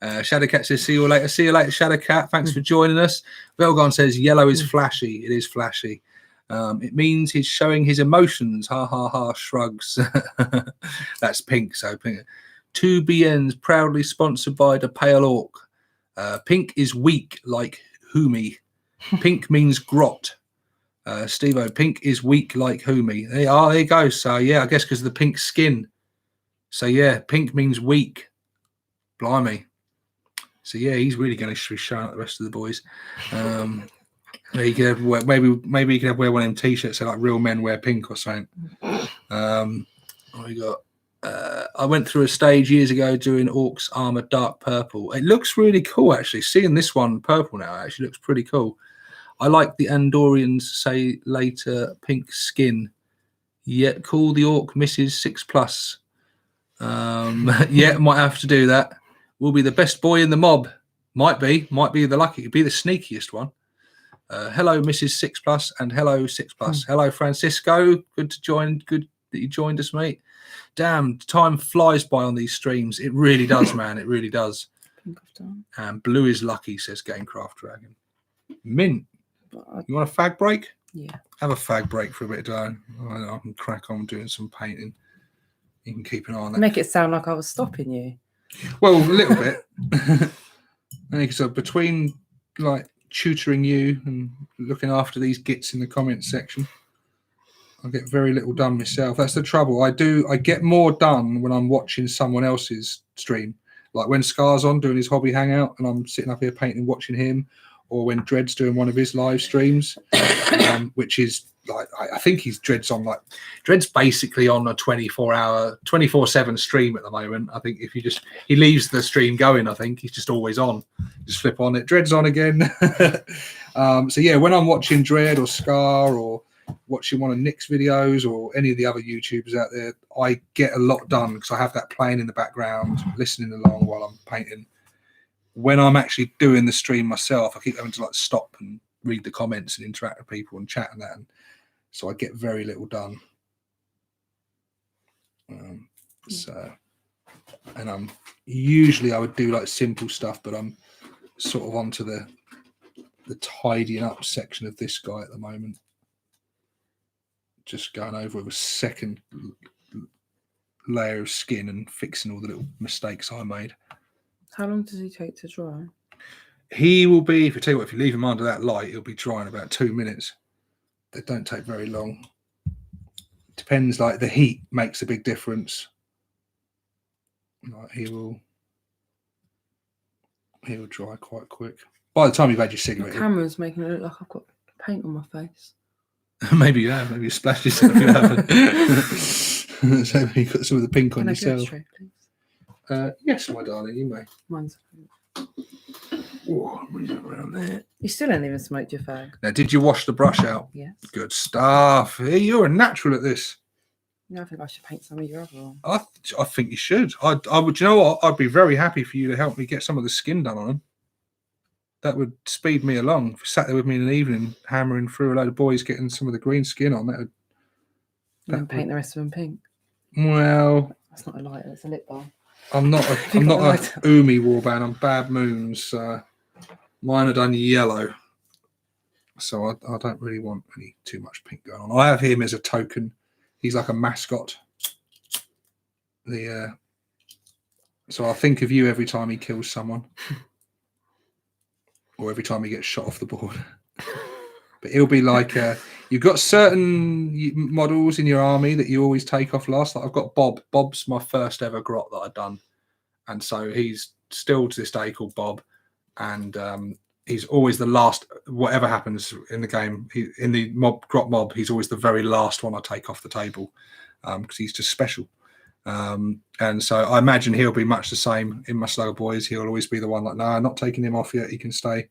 A: Shadowcat says, see you later. See you later, Shadowcat. Thanks for joining us. Velgon says, yellow is flashy. It is flashy. It means he's showing his emotions. Ha, ha, ha, shrugs. That's pink, so pink. 2BNs proudly sponsored by the Pale Orc. Pink is weak, like Humi. Pink means grot. Stevo, pink is weak like Humi. There you go. So, yeah, I guess because of the pink skin. So, yeah, pink means weak. Blimey. So, yeah, he's really going to be showing up the rest of the boys. He could have, maybe he could have wear one of them T-shirts so like real men wear pink or something. What we got? I went through a stage years ago doing Orc's armor dark purple. It looks really cool, actually. Seeing this one purple now actually looks pretty cool. I like the Andorians say later pink skin. Yet call the Orc Mrs. 6+. Yeah, might have to do that. Will be the best boy in the mob. Might be the lucky. Be the sneakiest one. Hello, Mrs. 6+, and hello, 6+. Hello, Francisco. Good to join. Good that you joined us, mate. Damn, time flies by on these streams. It really does, man. It really does. And blue is lucky, says Gamecraft Dragon. Mint. You want a fag break?
B: Yeah. Have
A: a fag break for a bit, don't I can crack on doing some painting. You can keep an eye on that.
B: Make it sound like I was stopping you.
A: Well, a little bit. So between like tutoring you and looking after these gits in the comments section, I get very little done myself. That's the trouble. I get more done when I'm watching someone else's stream. Like when Scar's on doing his hobby hangout and I'm sitting up here painting, watching him, or when Dread's doing one of his live streams, which is like I think Dread's basically on a 24/7 stream at the moment. I think if he leaves the stream going, I think he's just always on. Just flip on it, Dread's on again. So yeah, when I'm watching Dread or Scar or watching one of Nick's videos or any of the other YouTubers out there, I get a lot done because I have that playing in the background, listening along while I'm painting. When I'm actually doing the stream myself, I keep having to like stop and read the comments and interact with people and chat and that, and so I get very little done. So, and I'm usually I would do like simple stuff, but I'm sort of onto the tidying up section of this guy at the moment. Just going over with a second layer of skin and fixing all the little mistakes I made.
B: How long does he take to dry?
A: He will be, if you leave him under that light, he'll be dry in about 2 minutes. They don't take very long. Depends, like the heat makes a big difference. Like he will dry quite quick. By the time you've had your cigarette,
B: the camera's making it look like I've got paint on my face.
A: Maybe you have. Maybe you splashed yourself. You haven't. So you got some of the pink on yourself.
B: Tray, please?
A: Yes, my darling, you may.
B: Mine's.
A: Oh, bring that around there.
B: You still ain't even smoked your fag.
A: Now, did you wash the brush out?
B: Yes.
A: Good stuff. Hey, you're a natural at this.
B: No, I think I should paint some of your other one.
A: I think you should. I would. You know what? I'd be very happy for you to help me get some of the skin done on them. That would speed me along. If you sat there with me in an evening, hammering through a load of boys, getting some of the green skin on, that
B: would paint the rest of them pink.
A: Well,
B: that's not a lighter. It's a lip balm.
A: I'm not a Umi warband. I'm Bad Moons. Mine are done yellow, so I don't really want too much pink going on. I have him as a token. He's like a mascot. So I think of you every time he kills someone, or every time he gets shot off the board. But he'll be like, you've got certain models in your army that you always take off last. Like I've got Bob. Bob's my first ever grot that I've done. And so he's still to this day called Bob. And he's always the last, whatever happens in the game, in the grot mob, he's always the very last one I take off the table because he's just special. And so I imagine he'll be much the same in my Slugger Boys. He'll always be the one like, no, I'm not taking him off yet. He can stay.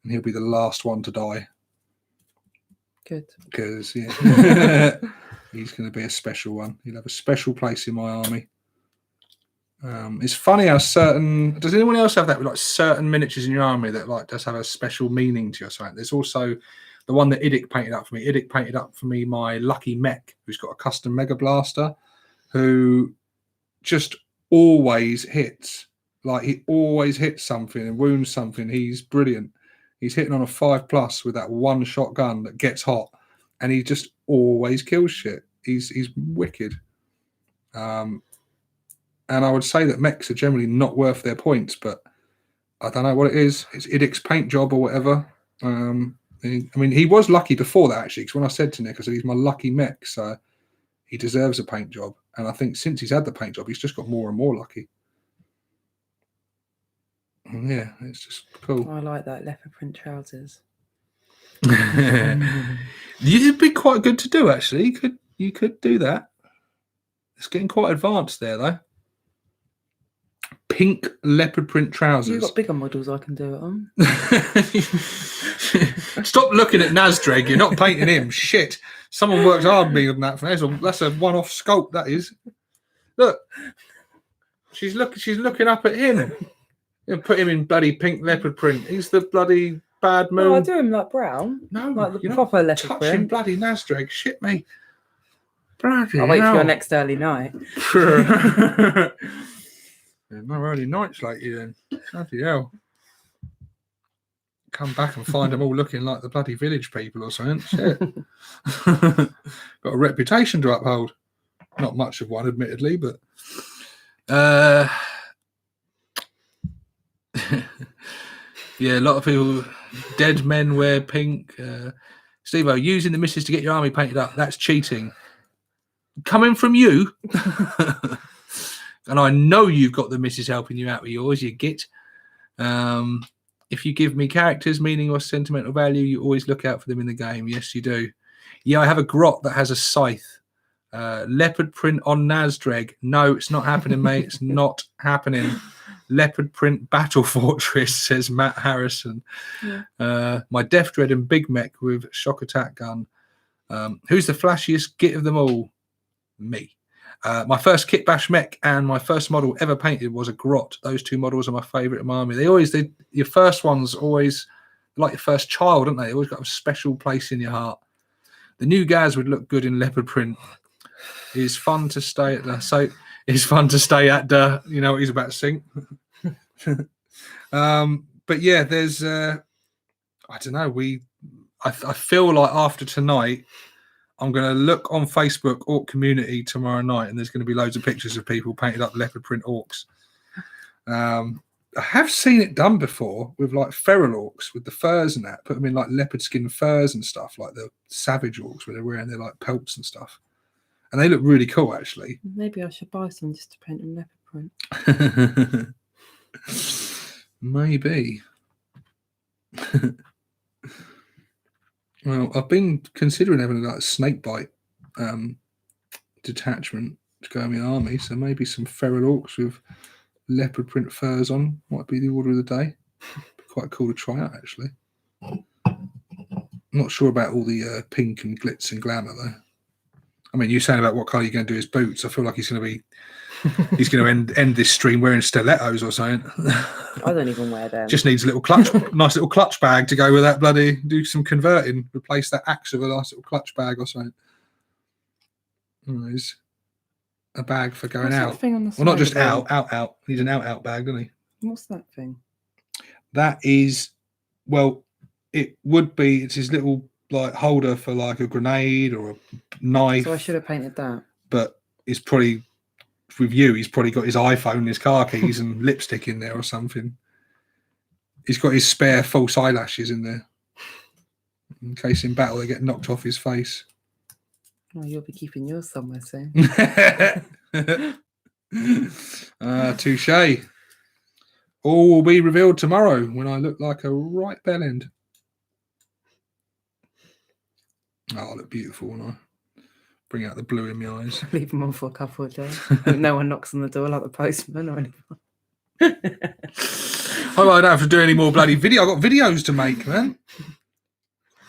A: And he'll be the last one to die.
B: Good.
A: Because yeah, he's going to be a special one. He'll have a special place in my army. It's funny how does anyone else have that with like certain miniatures in your army that like does have a special meaning to you or something? There's also the one that Idic painted up for me. Idic painted up for me my Lucky Mech, who's got a custom Mega Blaster, who just always hits. Like he always hits something and wounds something. He's brilliant. He's hitting on a 5+ with that one shotgun that gets hot, and he just always kills shit. He's wicked. And I would say that mechs are generally not worth their points, but I don't know what it is. It's Idic's paint job or whatever. I mean, he was lucky before that, actually, because when I said to Nick, I said he's my lucky mech, so he deserves a paint job. And I think since he's had the paint job, he's just got more and more lucky. And yeah, it's just cool.
B: I like that leopard print trousers.
A: You'd be quite good to do, actually. You could do that. It's getting quite advanced there, though. Pink leopard print trousers.
B: You've got bigger models I can do it on.
A: Stop looking at Nasdreg. You're not painting him. Shit. Someone worked hard on that. That's a one-off sculpt, that is. Look. She's looking up at him. You know, put him in bloody pink leopard print. He's the bloody Bad Moon.
B: No, I do him like brown.
A: No,
B: like the
A: you're
B: proper leopard
A: touching
B: print.
A: bloody Nasdreg. Shit me. Bloody
B: I'll wait for your next early night.
A: No early nights like you then. Bloody hell. Come back and find them all looking like the bloody village people or something. Shit. Got a reputation to uphold. Not much of one, admittedly, but yeah, a lot of people, dead men wear pink. Stevo, using the missus to get your army painted up, that's cheating. Coming from you, and I know you've got the missus helping you out with yours, you git. If you give me characters, meaning, or sentimental value, you always look out for them in the game. Yes, you do. Yeah, I have a grot that has a scythe. Leopard print on Nazdreg. No, it's not happening, mate. It's not happening. Leopard print battle fortress, says Matt Harrison.
B: Yeah.
A: My Death Dread and Big Mech with shock attack gun. Who's the flashiest git of them all? Me. My first kit bash mech and my first model ever painted was a grot. Those two models are my favourite in my army. They always did. Your first ones always like your first child, don't they? They always got a special place in your heart. The new Gaz would look good in leopard print. It's fun to stay at the you know what he's about to sing. But yeah, there's I don't know, I feel like after tonight I'm going to look on Facebook Orc community tomorrow night, and there's going to be loads of pictures of people painted up leopard print orcs. I have seen it done before with like feral orcs with the furs and that. Put them in like leopard skin furs and stuff, like the savage orcs where they're wearing their like pelts and stuff, and they look really cool actually.
B: Maybe I should buy some just to paint in leopard print.
A: Maybe. Well, I've been considering having like a snake bite detachment to go in my army, so maybe some feral orcs with leopard print furs on might be the order of the day. Quite cool to try out, actually. I'm not sure about all the pink and glitz and glamour though. I mean, you're saying about what colour you're going to do his boots. I feel like he's going to end this stream wearing stilettos or something.
B: I don't even wear them.
A: Just needs a little nice little clutch bag to go with that bloody. Do some converting. Replace that axe with a nice little clutch bag or something. There's a bag for going out. Well, not just out. He's an out bag, doesn't he?
B: What's that thing?
A: That is, well, it would be. It's his little like holder for like a grenade or a knife.
B: So I should have painted that.
A: But it's probably with you. He's probably got his iPhone, his car keys, and lipstick in there or something. He's got his spare false eyelashes in there, in case in battle they get knocked off his face.
B: Oh, you'll be keeping yours somewhere soon.
A: Touche. All will be revealed tomorrow when I look like a right bell end. Oh, I look beautiful when I bring out the blue in my eyes.
B: Leave them on for a couple of days. No one knocks on the door like the postman or anything.
A: Oh, I don't have to do any more bloody video. I've got videos to make, man.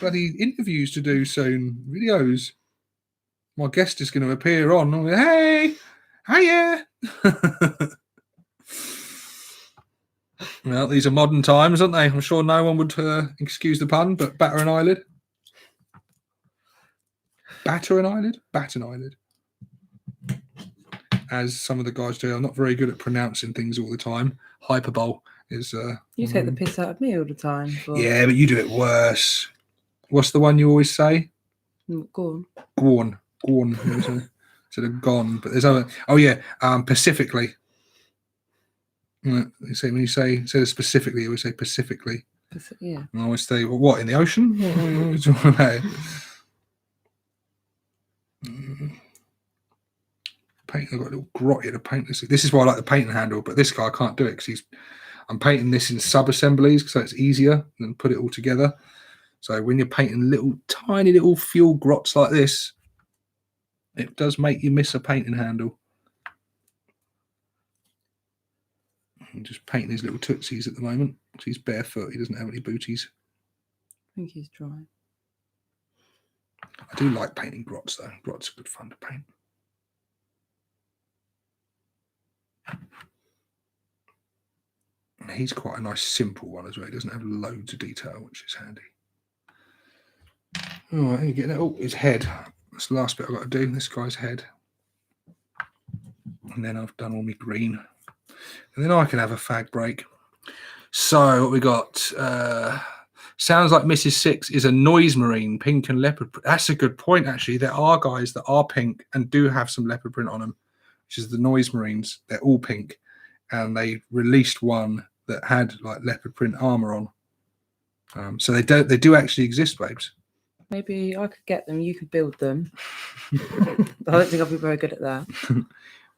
A: Bloody interviews to do soon. Videos. My guest is going to appear on. I'm like, hey, hiya. Well, these are modern times, aren't they? I'm sure no one would excuse the pun, but batter an eyelid. Batter an eyelid? Bat an eyelid. As some of the guys do. I'm not very good at pronouncing things all the time. Hyperbole is...
B: you take the piss out of me all the time. But...
A: Yeah, but you do it worse. What's the one you always say?
B: Go on.
A: Gorn. Instead of gone. But there's other... Oh, yeah. Pacifically. You say when you say instead of specifically, you always say pacifically.
B: Yeah.
A: I always say, well, what, in the ocean? What are you talking about? Paint. I've got a little grot here to paint this. This is why I like the painting handle, but this guy I can't do it because I'm painting this in sub-assemblies, so it's easier than put it all together. So when you're painting tiny little fuel grots like this, it does make you miss a painting handle. I'm just painting his little tootsies at the moment. So he's barefoot. He doesn't have any booties.
B: I think he's dry.
A: I do like painting grots, though. Grots are good fun to paint. And he's quite a nice, simple one as well. He doesn't have loads of detail, which is handy. All right, getting it. Oh, his head. That's the last bit I've got to do. This guy's head. And then I've done all my green. And then I can have a fag break. So what we got? Sounds like Mrs. Six is a noise marine, pink and leopard. That's a good point, actually. There are guys that are pink and do have some leopard print on them, which is the noise marines. They're all pink. And they released one that had like leopard print armor on. So they do actually exist, babes.
B: Maybe I could get them. You could build them. I don't think I'll be very good at that.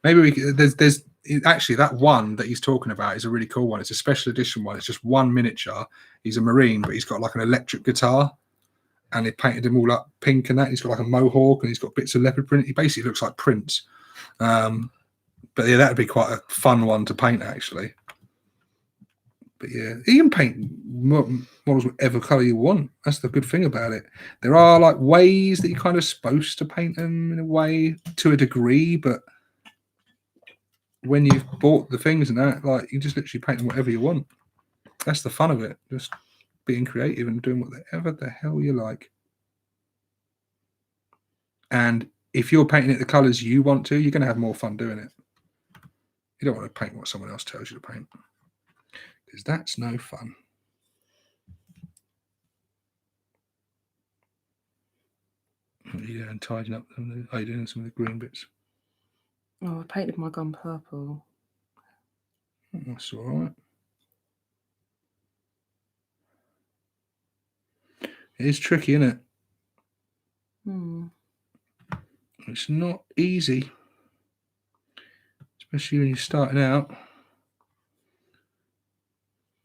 A: Maybe there's actually that one that he's talking about is a really cool one. It's a special edition one. It's just one miniature. He's a Marine, but he's got like an electric guitar, and they painted him all up pink and that. He's got like a mohawk, and he's got bits of leopard print. He basically looks like Prince. But yeah, that'd be quite a fun one to paint actually. But yeah, you can paint models whatever colour you want. That's the good thing about it. There are like ways that you're kind of supposed to paint them in a way to a degree, but when you've bought the things and that, like you just literally paint them whatever you want. That's the fun of it. Just being creative and doing whatever the hell you like. And if you're painting it the colours you want to, you're going to have more fun doing it. You don't want to paint what someone else tells you to paint, because that's no fun. Yeah, and tidying up. Are you doing some of the green bits?
B: Oh, I painted my gun purple.
A: That's all right. It is tricky, isn't it? It's not easy, especially when you're starting out.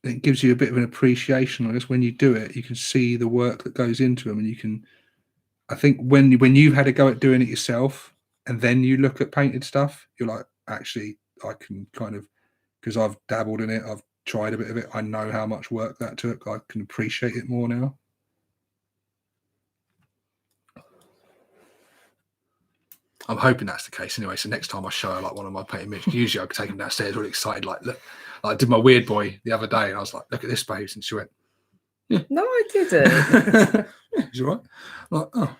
A: It gives you a bit of an appreciation. I guess when you do it, you can see the work that goes into them, and you can. I think when you've had a go at doing it yourself, and then you look at painted stuff, you're like, actually, I can kind of, because I've dabbled in it, I've tried a bit of it. I know how much work that took. I can appreciate it more now. I'm hoping that's the case anyway. So next time I show her like one of my painted miniatures, usually I could take them downstairs all excited, like, look, like I did my weird boy the other day, and I was like, look at this, babes. And she went, yeah.
B: No, I didn't.
A: Yeah, she's all right. I'm like, oh.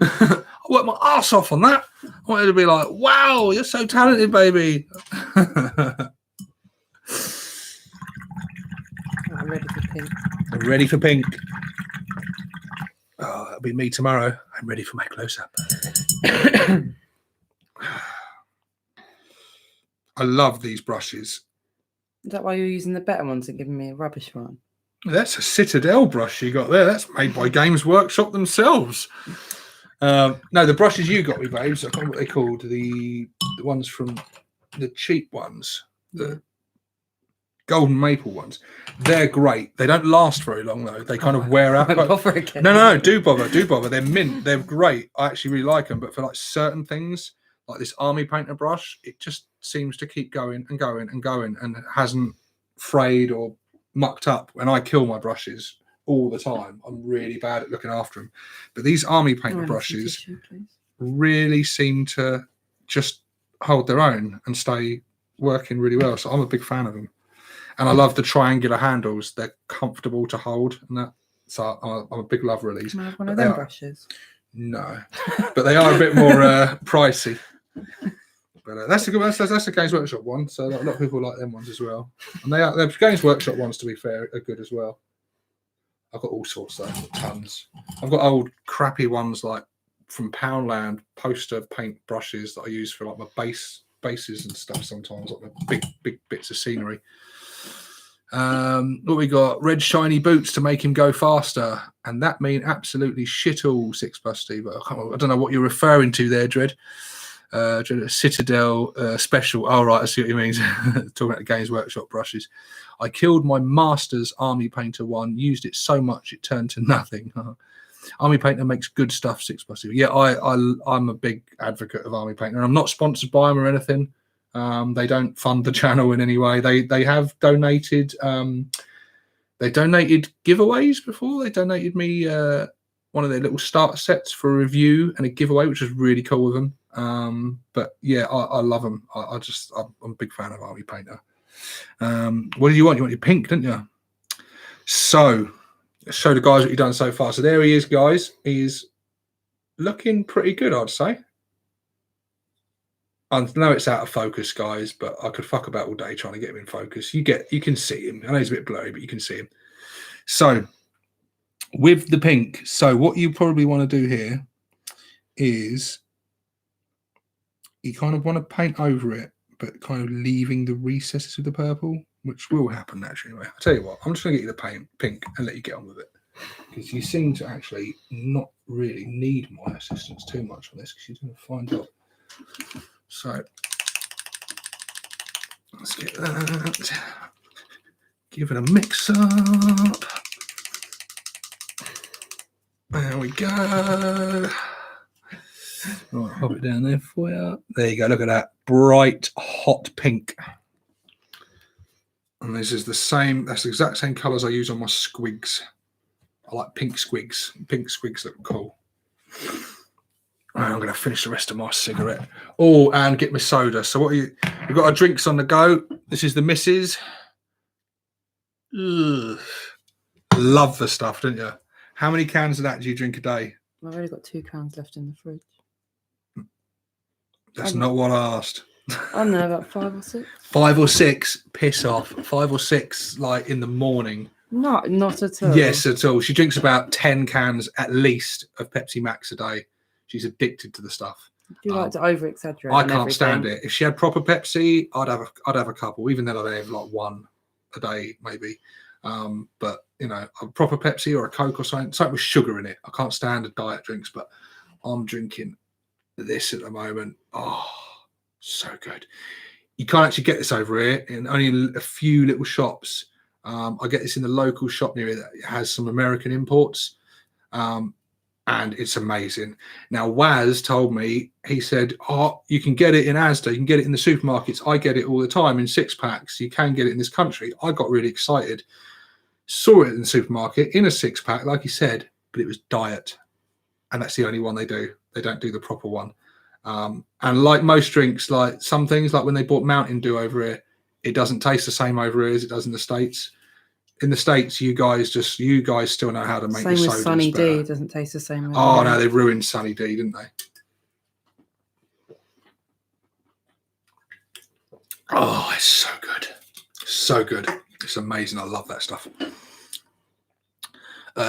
A: I worked my ass off on that. I wanted to be like, wow, you're so talented, baby.
B: I'm ready for pink.
A: I'm ready for pink. Oh, that'll be me tomorrow. I'm ready for my close-up. I love these brushes.
B: Is that why you're using the better ones and giving me a rubbish one?
A: That's a Citadel brush you got there. That's made by Games Workshop themselves. No, the brushes you got me, babes, I can't remember what they're called. The ones from the cheap ones. The golden maple ones. They're great. They don't last very long, though. They kind of wear out.
B: Bother again.
A: No, do bother. They're mint. They're great. I actually really like them. But for like certain things, like this army painter brush, it just seems to keep going and going and going, and it hasn't frayed or mucked up. And I kill my brushes all the time. I'm really bad at looking after them. But these army painter brushes really seem to just hold their own and stay working really well. So I'm a big fan of them. And I love the triangular handles. They're comfortable to hold, and that. So I'm a big lover of these.
B: Can I have one of them brushes?
A: No, but they are a bit more pricey. But that's a good. That's a Games Workshop one. So a lot of people like them ones as well. And the Games Workshop ones, to be fair, are good as well. I've got all sorts of tons. I've got old crappy ones like from Poundland poster paint brushes that I use for like my bases and stuff sometimes, like the big bits of scenery. What we got? Red shiny boots to make him go faster, and that mean absolutely shit all. 6+ Stevo. I don't know what you're referring to there, Dread. Citadel special. Oh right, I see what you mean. Talking about the Games Workshop brushes. I killed my master's army painter one. Used it so much it turned to nothing. Army painter makes good stuff. 6+ Stevo. Yeah, I'm a big advocate of army painter, and I'm not sponsored by them or anything. They don't fund the channel in any way. They have donated. They donated giveaways before. They donated me one of their little starter sets for a review and a giveaway, which was really cool with them. But yeah, I love them. I'm a big fan of Army Painter. What do you want? You want your pink, didn't you? So let's show the guys what you've done so far. So there he is, guys. He's looking pretty good, I'd say. I know it's out of focus, guys, but I could fuck about all day trying to get him in focus. You can see him. I know he's a bit blurry, but you can see him. So with the pink, so what you probably want to do here is you kind of want to paint over it, but kind of leaving the recesses of the purple, which will happen naturally anyway. I'll tell you what, I'm just going to get you the pink and let you get on with it, because you seem to actually not really need my assistance too much on this, because you're doing a fine job. So Let's get that. Give it a mix up. There we go. Right, pop it down there for you. There you go. Look at that bright hot pink. And this is the same. That's the exact same colours I use on my squigs. I like pink squigs. Pink squigs look cool. Right, I'm going to finish the rest of my cigarette. Oh, and get my soda. So what are you? We've got our drinks on the go. This is the missus. Ugh. Love the stuff, don't you? How many cans of that do you drink a day?
B: I've only got 2 cans left in the fridge.
A: That's not what I asked.
B: I don't know, about 5 or 6.
A: 5 or 6, piss off. 5 or 6, like in the morning.
B: Not at all.
A: Yes, at all. She drinks about 10 cans at least of Pepsi Max a day. She's addicted to the stuff.
B: You like to over exaggerate.
A: I can't stand it. If she had proper Pepsi, I'd have a couple. Even then, I'd have like 1 a day maybe. But you know, a proper Pepsi or a Coke or something with sugar in it. I can't stand the diet drinks, but I'm drinking this at the moment. Oh, so good. You can't actually get this over here in only a few little shops. I get this in the local shop near here that has some American imports, and it's amazing. Now, Waz told me, he said, oh, you can get it in Asda, you can get it in the supermarkets. I get it all the time in 6-packs. You can get it in this country. I got really excited. Saw it in the supermarket in a 6-pack, like he said, but it was diet. And that's the only one they do. They don't do the proper one. And like most drinks, like some things, like when they bought Mountain Dew over here, it doesn't taste the same over here as it does in the States. In the States, you guys still know how to make
B: same
A: your
B: with
A: sodas
B: Sunny
A: better.
B: D. It doesn't taste the same.
A: Oh no, they ruined Sunny D, didn't they? Oh, it's so good, so good. It's amazing. I love that stuff.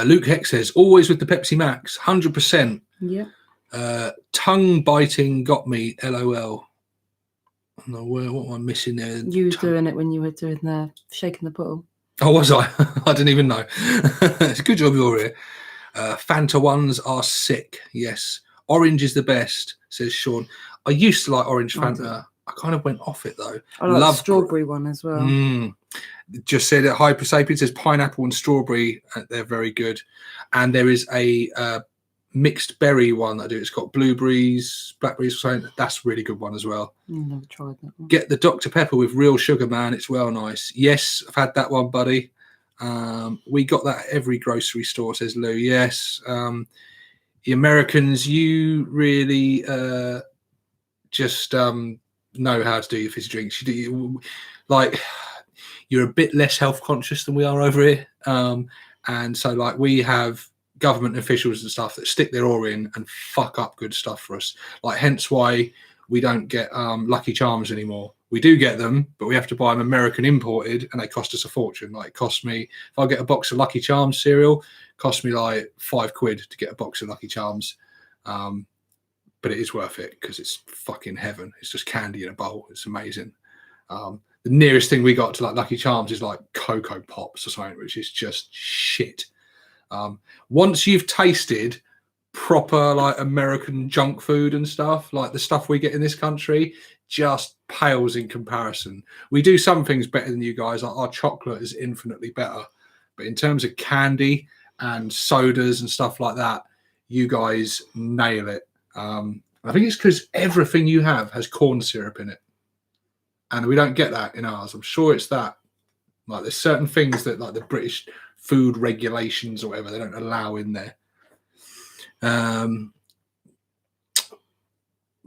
A: Luke Hex says, always with the Pepsi Max, 100%.
B: Yeah.
A: Tongue biting got me. LOL. I don't know what am I missing there?
B: You were doing it when you were doing the shaking the bottle.
A: Oh, was I? I didn't even know. It's a good job you're here. Fanta ones are sick. Yes. Orange is the best, says Sean. I used to like orange Fanta. I kind of went off it though.
B: I like the strawberry one as well.
A: Just said that Hyper Sapiens says pineapple and strawberry. They're very good. And there is a mixed berry one that I do. It's got blueberries, blackberries, or something. That's a really good one as well.
B: Never tried that one.
A: Get the Dr. Pepper with real sugar, man. It's well nice. Yes, I've had that one, buddy. We got that at every grocery store, says Lou. Yes. The Americans, you really just know how to do your fizzy drinks. You're a bit less health conscious than we are over here. And so like we have government officials and stuff that stick their oar in and fuck up good stuff for us. Like hence why we don't get Lucky Charms anymore. We do get them, but we have to buy them American imported and they cost us a fortune. Like it costs me, if I get a box of Lucky Charms cereal, it costs me like £5 to get a box of Lucky Charms. But it is worth it because it's fucking heaven. It's just candy in a bowl. It's amazing. The nearest thing we got to like Lucky Charms is like Cocoa Pops or something, which is just shit. Once you've tasted proper like American junk food and stuff, like the stuff we get in this country, just pales in comparison. We do some things better than you guys. Our chocolate is infinitely better. But in terms of candy and sodas and stuff like that, you guys nail it. I think it's because everything you have has corn syrup in it. And we don't get that in ours. I'm sure it's that. Like there's certain things that like the British food regulations or whatever, they don't allow in there.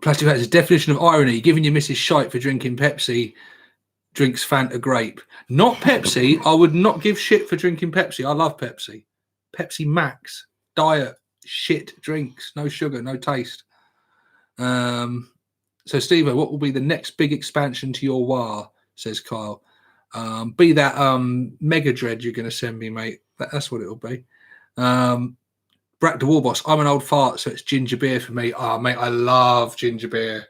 A: Plastic has a definition of irony, giving your missus shite for drinking Pepsi, drinks Fanta grape. Not Pepsi. I would not give shit for drinking Pepsi. I love Pepsi. Pepsi Max, diet, shit drinks, no sugar, no taste. So Stevo, what will be the next big expansion to your WAR, says Kyle. Be that Mega Dread you're going to send me, mate. That's what it'll be. Brack the War Boss, I'm an old fart, so it's ginger beer for me. Oh, mate, I love ginger beer.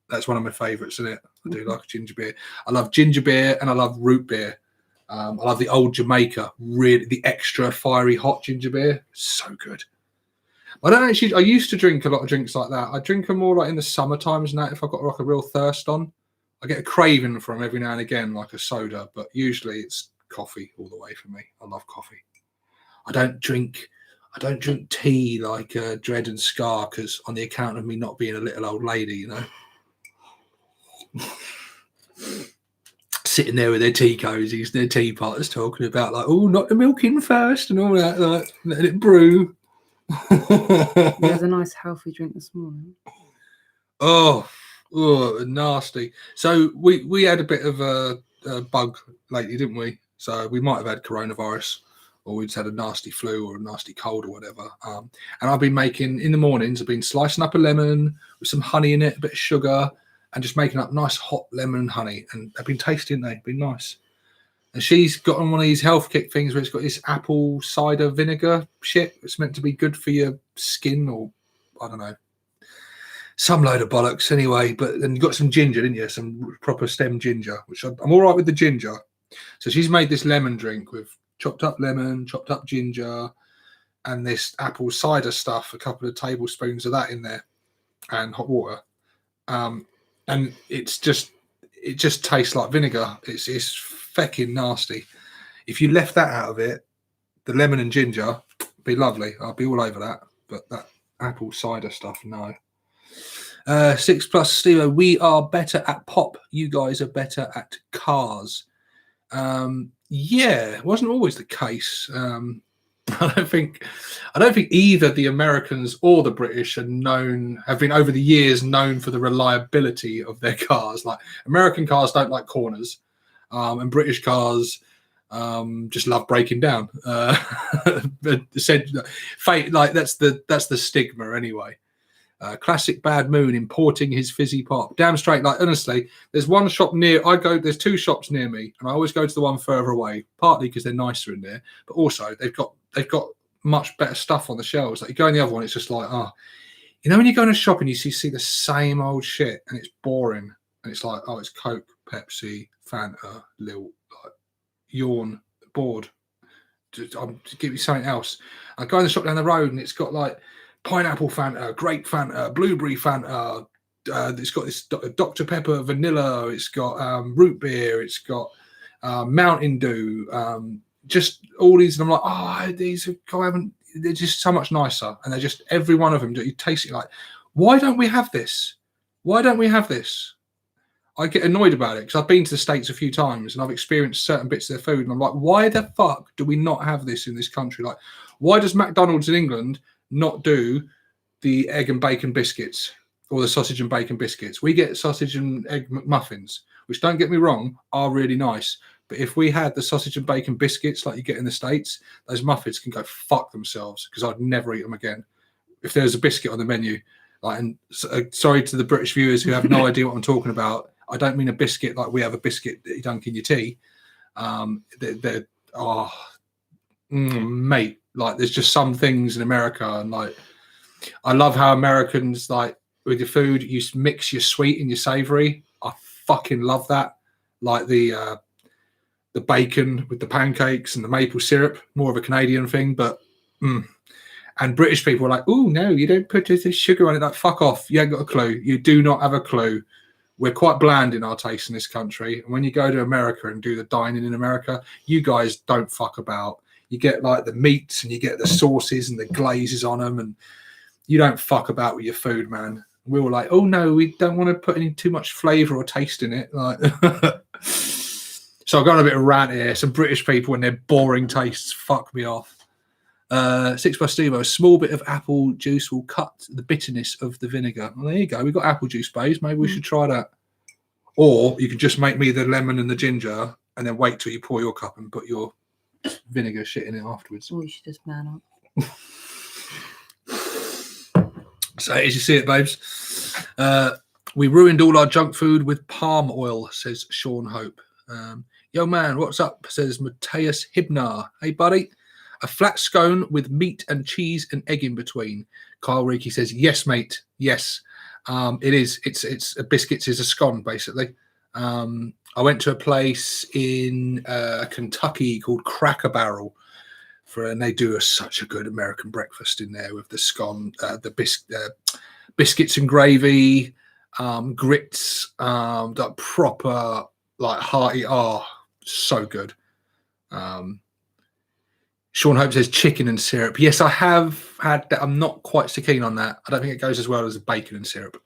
A: That's one of my favourites, isn't it? I do like ginger beer. I love ginger beer and I love root beer. I love the old Jamaica, really, the extra fiery hot ginger beer. So good. I used to drink a lot of drinks like that. I drink them more like in the summer times now if I've got like a real thirst on. I get a craving from every now and again, like a soda, but usually it's coffee all the way for me. I love coffee. I don't drink tea like Dread and Scar, because on the account of me not being a little old lady, you know. Sitting there with their tea cozies, their teapots, talking about like, oh, not the milk in first and all that, like let it brew.
B: There's a nice healthy drink this morning.
A: Oh, nasty. So we had a bit of a bug lately, didn't we? So we might have had coronavirus, or we just had a nasty flu or a nasty cold or whatever. And I've been making, in the mornings, I've been slicing up a lemon with some honey in it, a bit of sugar, and just making up nice hot lemon honey. And they've been tasty, haven't they? Been nice. And she's got on one of these health kick things where it's got this apple cider vinegar shit. It's meant to be good for your skin, or I don't know, some load of bollocks anyway. But then you got some ginger, didn't you? Some proper stem ginger, which I'm all right with the ginger. So she's made this lemon drink with chopped up lemon, chopped up ginger, and this apple cider stuff, a couple of tablespoons of that in there, and hot water. And it just tastes like vinegar. It's fecking nasty. If you left that out of it, the lemon and ginger, be lovely. I'll be all over that. But that apple cider stuff, no. 6+ Stevo, we are better at pop. You guys are better at cars. Yeah, it wasn't always the case. I don't think either the Americans or the British have been over the years known for the reliability of their cars. Like American cars don't like corners, and British cars just love breaking down. Fate, like that's the stigma anyway. Classic Bad Moon importing his fizzy pop. Damn straight. Like honestly, there's one shop there's two shops near me, and I always go to the one further away. Partly because they're nicer in there, but also they've got much better stuff on the shelves. Like you go in the other one, it's just like, oh, you know, when you go in a shop and you see the same old shit and it's boring, and it's like, oh, it's Coke, Pepsi, Fanta, Lil, like yawn, bored. Just give me something else. I go in the shop down the road and it's got like pineapple Fanta, grape Fanta, blueberry Fanta. It's got this Dr. Pepper vanilla. It's got root beer. It's got Mountain Dew. Just all these, and I'm like, oh, they're just so much nicer, and they're just every one of them. You taste it like, why don't we have this? Why don't we have this? I get annoyed about it because I've been to the States a few times and I've experienced certain bits of their food, and I'm like, why the fuck do we not have this in this country? Like, why does McDonald's in England not do the egg and bacon biscuits or the sausage and bacon biscuits? We get sausage and egg McMuffins, which, don't get me wrong, are really nice. But if we had the sausage and bacon biscuits like you get in the States, those muffins can go fuck themselves, because I'd never eat them again. If there's a biscuit on the menu, like, and sorry to the British viewers who have no idea what I'm talking about. I don't mean a biscuit like we have a biscuit that you dunk in your tea. Mate, like there's just some things in America, and like I love how Americans, like with your food, you mix your sweet and your savory. I fucking love that. Like the bacon with the pancakes and the maple syrup, more of a Canadian thing, but and British people are like, oh no, you don't put the sugar on it. Like, fuck off, you ain't got a clue. You do not have a clue. We're quite bland in our taste in this country, and when you go to America and do the dining in America, you guys don't fuck about. You get like the meats and you get the sauces and the glazes on them, and you don't fuck about with your food, man. We were like, oh no, we don't want to put any too much flavour or taste in it. Like, so I've got a bit of rant here. Some British people and their boring tastes fuck me off. 6+ Stevo, a small bit of apple juice will cut the bitterness of the vinegar. Well, there you go. We've got apple juice base. Maybe we should try that. Or you could just make me the lemon and the ginger and then wait till you pour your cup and put your vinegar shit in it afterwards.
B: Or you should just man up.
A: So as you see it, babes, we ruined all our junk food with palm oil, says Sean Hope. Yo man, what's up, says Matthias Hibnar. Hey buddy, a flat scone with meat and cheese and egg in between. Kyle Reiki says, yes mate, yes. It is, it's a biscuits is a scone basically. I went to a place in Kentucky called Cracker Barrel and they do such a good American breakfast in there with the scone, the biscuits and gravy, grits, that proper like hearty. Oh, so good. Sean Hope says chicken and syrup. Yes, I have had that. I'm not quite so keen on that. I don't think it goes as well as bacon and syrup.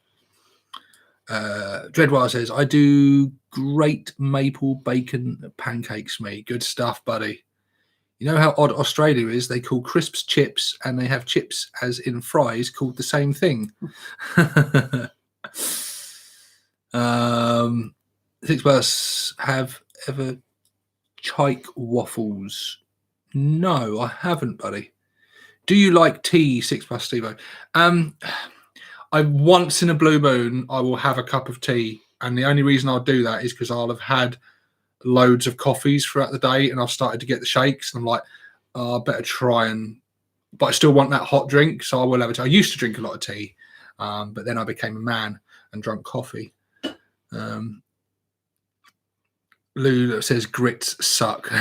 A: Dreadwire says, I do great maple bacon pancakes, mate. Good stuff, buddy. You know how odd Australia is? They call crisps chips, and they have chips as in fries called the same thing. Six Plus have ever chike waffles? No, I haven't, buddy. Do you like tea, 6 Plus Stevo? I once in a blue moon, I will have a cup of tea. And the only reason I'll do that is because I'll have had loads of coffees throughout the day and I've started to get the shakes. And I'm like, oh, I better try and... But I still want that hot drink, so I will have it. I used to drink a lot of tea, but then I became a man and drank coffee. Lou says grits suck.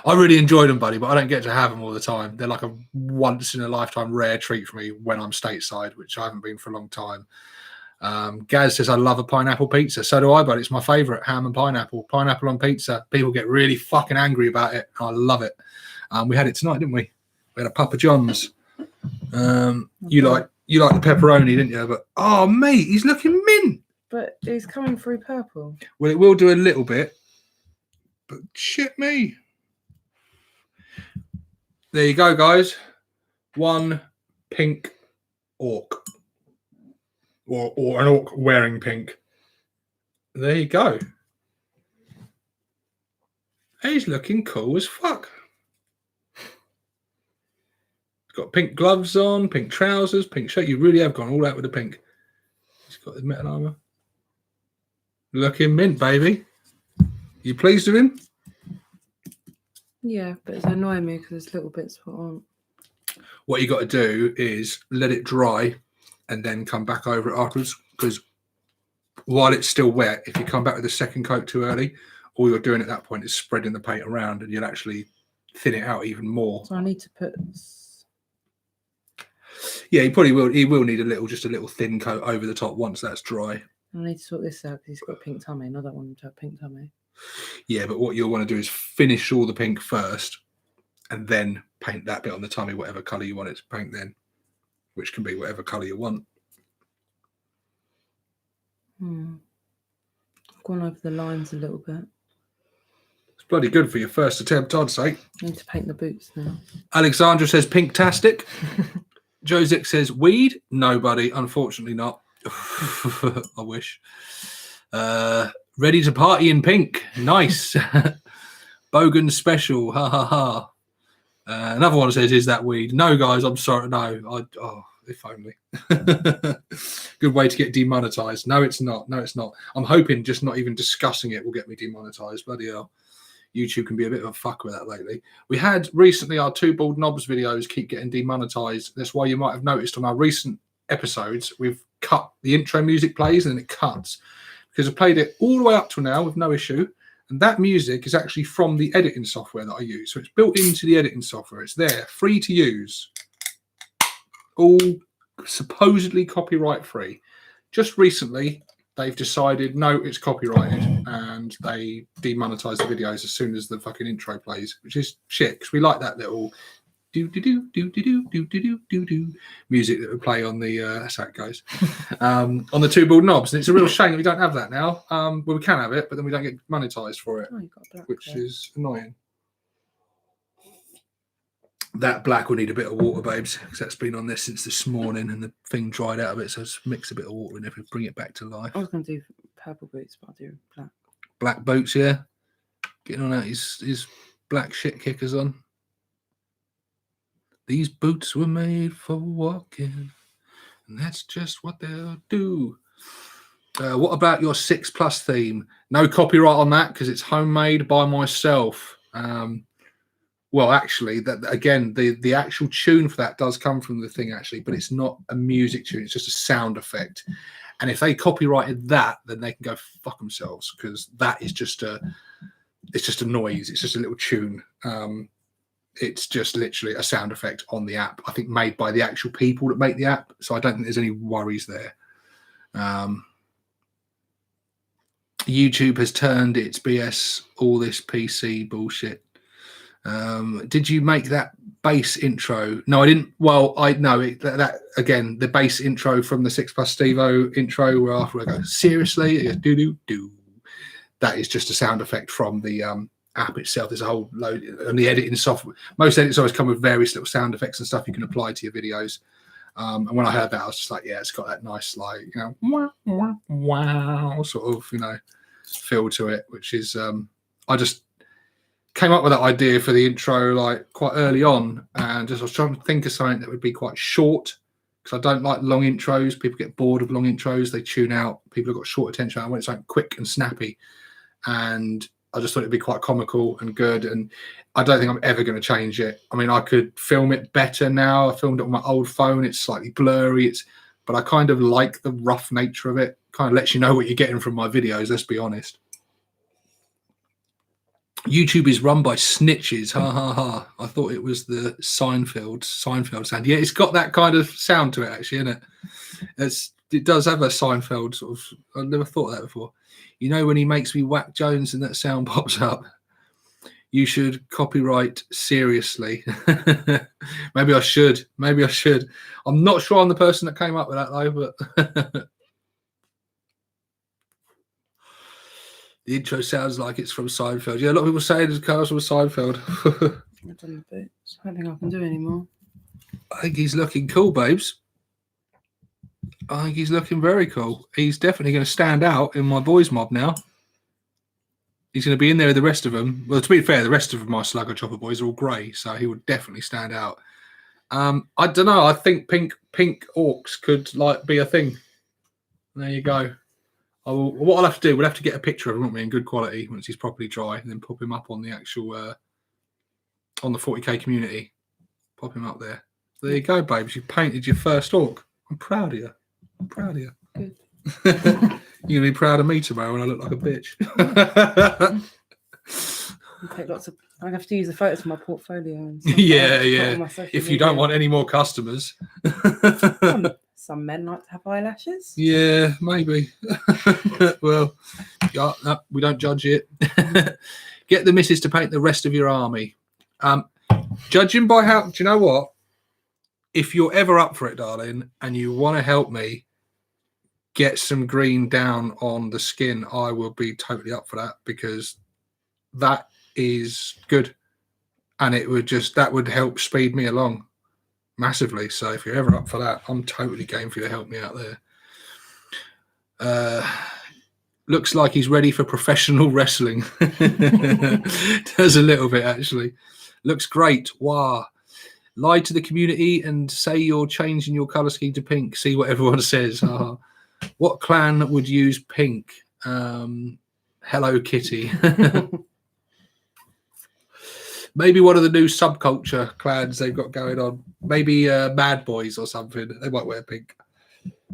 A: I really enjoy them, buddy, but I don't get to have them all the time. They're like a once-in-a-lifetime rare treat for me when I'm stateside, which I haven't been for a long time. Gaz says, I love a pineapple pizza. So do I, but it's my favourite, ham and pineapple. Pineapple on pizza. People get really fucking angry about it. I love it. We had it tonight, didn't we? We had a Papa John's. You like the pepperoni, didn't you? But, oh, mate, he's looking mint.
B: But it's coming through purple.
A: Well, it will do a little bit. But shit me. There you go, guys. One pink orc. Or an orc wearing pink. There you go. He's looking cool as fuck. He's got pink gloves on, pink trousers, pink shirt. You really have gone all out with the pink. He's got his metal armor. Looking mint, baby. You pleased with him?
B: Yeah, but it's annoying me because there's little bits put on.
A: What you got to do is let it dry and then come back over it afterwards, because while it's still wet, if you come back with a second coat too early, all you're doing at that point is spreading the paint around and you'll actually thin it out even more.
B: So I need to put...
A: Yeah, he probably will. He will need just a little thin coat over the top once that's dry.
B: I need to sort this out because he's got a pink tummy and I don't want him to have a pink tummy.
A: Yeah, but what you'll want to do is finish all the pink first and then paint that bit on the tummy, whatever colour you want it to paint then, which can be whatever colour you want.
B: I've gone over the lines a little bit.
A: It's bloody good for your first attempt, I'd say.
B: I need to paint the boots now.
A: Alexandra says pink-tastic. Josic says weed. Nobody, unfortunately not. I wish. Ready to party in pink. Nice. Bogan special. Ha ha ha. Another one says, is that weed? No, guys, I'm sorry. No. If only. Good way to get demonetized. No, it's not. No, it's not. I'm hoping just not even discussing it will get me demonetized. Bloody hell. YouTube can be a bit of a fuck with that lately. We had recently our Two Bald Knobs videos keep getting demonetized. That's why you might have noticed on our recent episodes, we've cut the intro music plays and then it cuts. Because I played it all the way up to now with no issue. And that music is actually from the editing software that I use. So it's built into the editing software. It's there, free to use. All supposedly copyright free. Just recently, they've decided, no, it's copyrighted. And they demonetize the videos as soon as the fucking intro plays, which is shit. Because we like that little do music that would play on the that's how it goes on the Two Bald Knobs, and it's a real shame that we don't have that now. Well, we can have it, but then we don't get monetized for it, which is annoying. That black will need a bit of water, babes, because that's been on this since this morning and the thing dried out of it, so just mix a bit of water in there to bring it back to life.
B: I was going to do purple boots, but I'll do
A: black boots. Yeah, getting on out his black shit kickers on. These boots were made for walking, and that's just what they'll do. What about your 6+ theme? No copyright on that because it's homemade by myself. Well, actually, that again, the actual tune for that does come from the thing, actually, but it's not a music tune. It's just a sound effect. And if they copyrighted that, then they can go fuck themselves, because that is just it's just a noise. It's just a little tune. It's just literally a sound effect on the app, I think made by the actual people that make the app. So I don't think there's any worries there. YouTube has turned its BS, all this PC bullshit. Did you make that bass intro? No, I didn't. Well, I know that again, the bass intro from the 6 Plus Stevo intro, where after I go, seriously, it goes, do do do. That is just a sound effect from the app itself. There's a whole load on the editing software. Most edits always come with various little sound effects and stuff you can apply to your videos. And when I heard that, I was just like, yeah, it's got that nice, like, you know, wow, wow, wow, sort of, you know, feel to it, which is, I just came up with that idea for the intro like quite early on, and just I was trying to think of something that would be quite short, because I don't like long intros. People get bored of long intros, they tune out. People have got short attention. I want something quick and snappy, and I just thought it'd be quite comical and good, and I don't think I'm ever going to change it. I mean, I could film it better now. I filmed it on my old phone. It's slightly blurry, but I kind of like the rough nature of it. Kind of lets you know what you're getting from my videos, let's be honest. YouTube is run by snitches. Ha ha ha. I thought it was the Seinfeld sound. Yeah, it's got that kind of sound to it, actually, isn't it? It does have a Seinfeld sort of. I've never thought of that before. You know, when he makes me whack Jones and that sound pops up, you should copyright seriously. Maybe I should. I'm not sure I'm the person that came up with that, though, but the intro sounds like it's from Seinfeld. Yeah, a lot of people say it's cars from Seinfeld.
B: I've done the bits. I don't think I can do anymore.
A: I think he's looking cool, babes. I think he's looking very cool. He's definitely going to stand out in my boys mob now. He's going to be in there with the rest of them. Well, to be fair, the rest of my Slugger Chopper boys are all grey, so he would definitely stand out. I don't know. I think pink orcs could like be a thing. There you go. What I'll have to do, we'll have to get a picture of him, won't we, in good quality once he's properly dry, and then pop him up on the actual on the 40k community. Pop him up there. There you go, babes. You painted your first orc. I'm proud of you. Good. You're gonna be proud of me tomorrow when I look like a bitch.
B: Take lots of. I'm gonna have to use the photos for my portfolio. And
A: yeah. If you don't want any more customers.
B: Some men like to have eyelashes.
A: Yeah, maybe. Well, yeah, no, we don't judge it. Get the missus to paint the rest of your army. Judging by how, do you know what? If you're ever up for it, darling, and you want to help me get some green down on the skin, I will be totally up for that, because that is good, and that would help speed me along massively. So if you're ever up for that, I'm totally game for you to help me out there. Looks like he's ready for professional wrestling. Does a little bit, actually. Looks great. Wow. Lie to the community and say you're changing your colour scheme to pink. See what everyone says. What clan would use pink? Hello Kitty. Maybe one of the new subculture clans they've got going on. Maybe Mad Boys or something. They might wear pink.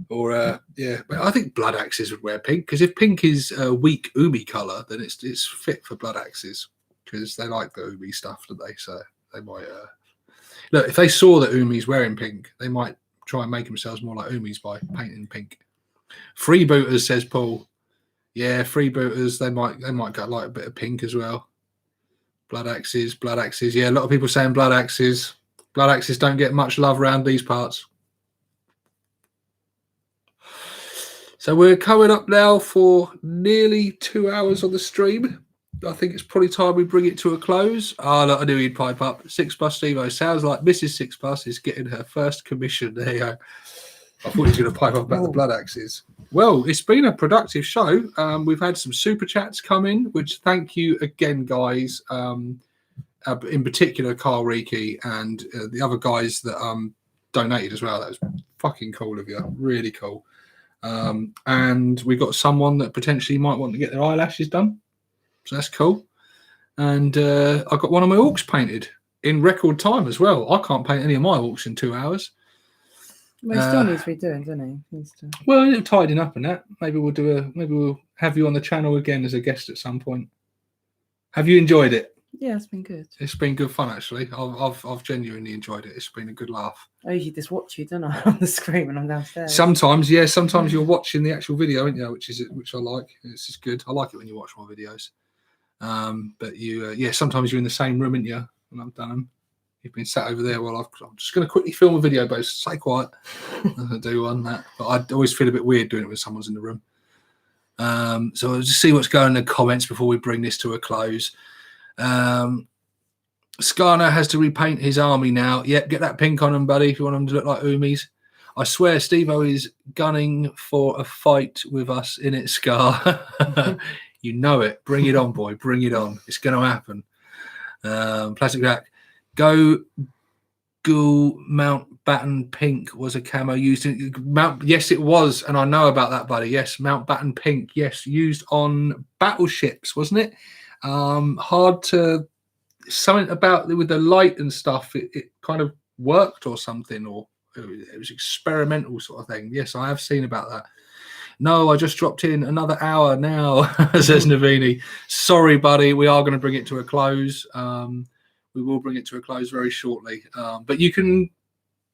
A: Or, yeah. But I think Blood Axes would wear pink, because if pink is a weak Umi colour, then it's fit for Blood Axes, because they like the Umi stuff, don't they? So they might... Look, if they saw that Umi's wearing pink, they might try and make themselves more like Umi's by painting pink. Freebooters, says Paul. Yeah, freebooters, they might go like a bit of pink as well. Blood axes. Yeah, a lot of people saying blood axes. Blood axes don't get much love around these parts. So we're coming up now for nearly 2 hours on the stream. I think it's probably time we bring it to a close. Look, I knew he'd pipe up. 6 Plus Stevo. Sounds like Mrs. 6 Plus is getting her first commission. There you go. I thought he was going to pipe up about the blood axes. Well, it's been a productive show. We've had some super chats come in, which thank you again, guys. In particular, Carl Reiki and the other guys that donated as well. That was fucking cool of you. Really cool. And we got someone that potentially might want to get their eyelashes done. So that's cool. And I got one of my orcs painted in record time as well. I can't paint any of my orcs in 2 hours.
B: Well, he still needs redoing, doesn't he?
A: Well, tidying up and that. Maybe we'll have you on the channel again as a guest at some point. Have you enjoyed it?
B: Yeah, it's been good.
A: It's been good fun, actually. I've genuinely enjoyed it. It's been a good laugh.
B: I usually just watch you, don't I, on the screen when I'm downstairs.
A: Sometimes, yeah. Sometimes you're watching the actual video, aren't you? Which I like. It's just good. I like it when you watch my videos. But you, sometimes you're in the same room, aren't you? When I've done them, you've been sat over there while I'm just going to quickly film a video, but stay quiet. I do on that, but I always feel a bit weird doing it when someone's in the room. So I'll just see what's going in the comments before we bring this to a close. Skarner has to repaint his army now. Yep, get that pink on him, buddy, if you want him to look like Umis. I swear Stevo is gunning for a fight with us in it, Scar. You know it. Bring it on, boy. Bring it on. It's going to happen. Plastic Jack. Go Mountbatten pink was a camo used in yes, it was, and I know about that, buddy. Yes, Mountbatten pink. Yes, used on battleships, wasn't it? Hard to something about with the light and stuff. It kind of worked or something, or it was experimental sort of thing. Yes, I have seen about that. No, I just dropped in another hour now, says Navini. Sorry, buddy. We are going to bring it to a close. We will bring it to a close very shortly. But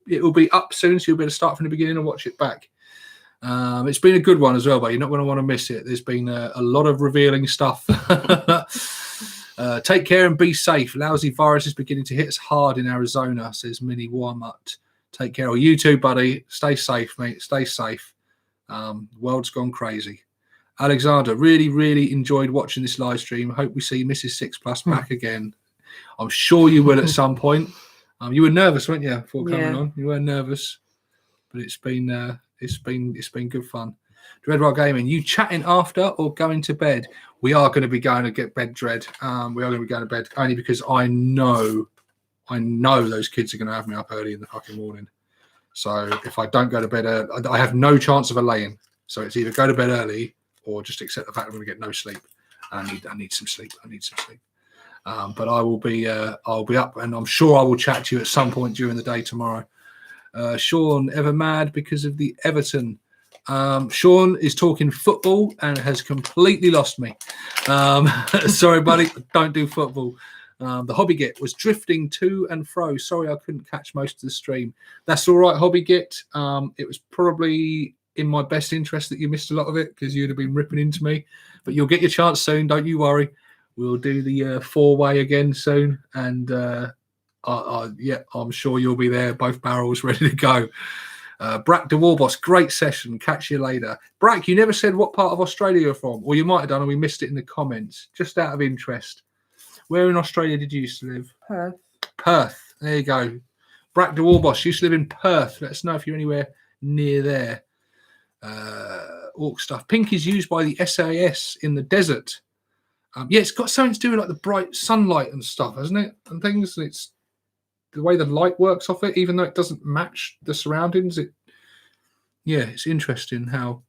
A: it will be up soon, so you'll be able to start from the beginning and watch it back. It's been a good one as well, but you're not going to want to miss it. There's been a lot of revealing stuff. Take care and be safe. Lousy virus is beginning to hit us hard in Arizona, says Minnie Warmut. Take care. Well, you too, buddy. Stay safe, mate. Stay safe. World's gone crazy. Alexander, really, really enjoyed watching this live stream. Hope we see Mrs. 6 Plus back again. I'm sure you will at some point. You were nervous, weren't you, before coming on? You were nervous, but it's been good fun. Dreadwell Gaming, you chatting after or going to bed? We are going to be going to get bed, Dread. We are going to be going to bed only because I know those kids are going to have me up early in the fucking morning. So if I don't go to bed, I have no chance of a lay-in. So it's either go to bed early or just accept the fact I'm going to get no sleep. I need some sleep. But I'll be up, and I'm sure I will chat to you at some point during the day tomorrow. Sean, ever mad because of the Everton? Sean is talking football and has completely lost me. Sorry, buddy, don't do football. The Hobby Git was drifting to and fro. Sorry, I couldn't catch most of the stream. That's all right, Hobby Git. It was probably in my best interest that you missed a lot of it because you'd have been ripping into me. But you'll get your chance soon. Don't you worry. We'll do the four-way again soon. And, I'm sure you'll be there, both barrels ready to go. Brack de Warboss, great session. Catch you later. Brack, you never said what part of Australia you're from. Or you might have done, and we missed it in the comments. Just out of interest. Where in Australia did you used to live?
B: Perth.
A: Perth. There you go. Brack de Warboss used to live in Perth. Let us know if you're anywhere near there. Orc stuff. Pink is used by the SAS in the desert. It's got something to do with like the bright sunlight and stuff, hasn't it? And things. It's the way the light works off it, even though it doesn't match the surroundings. It's interesting how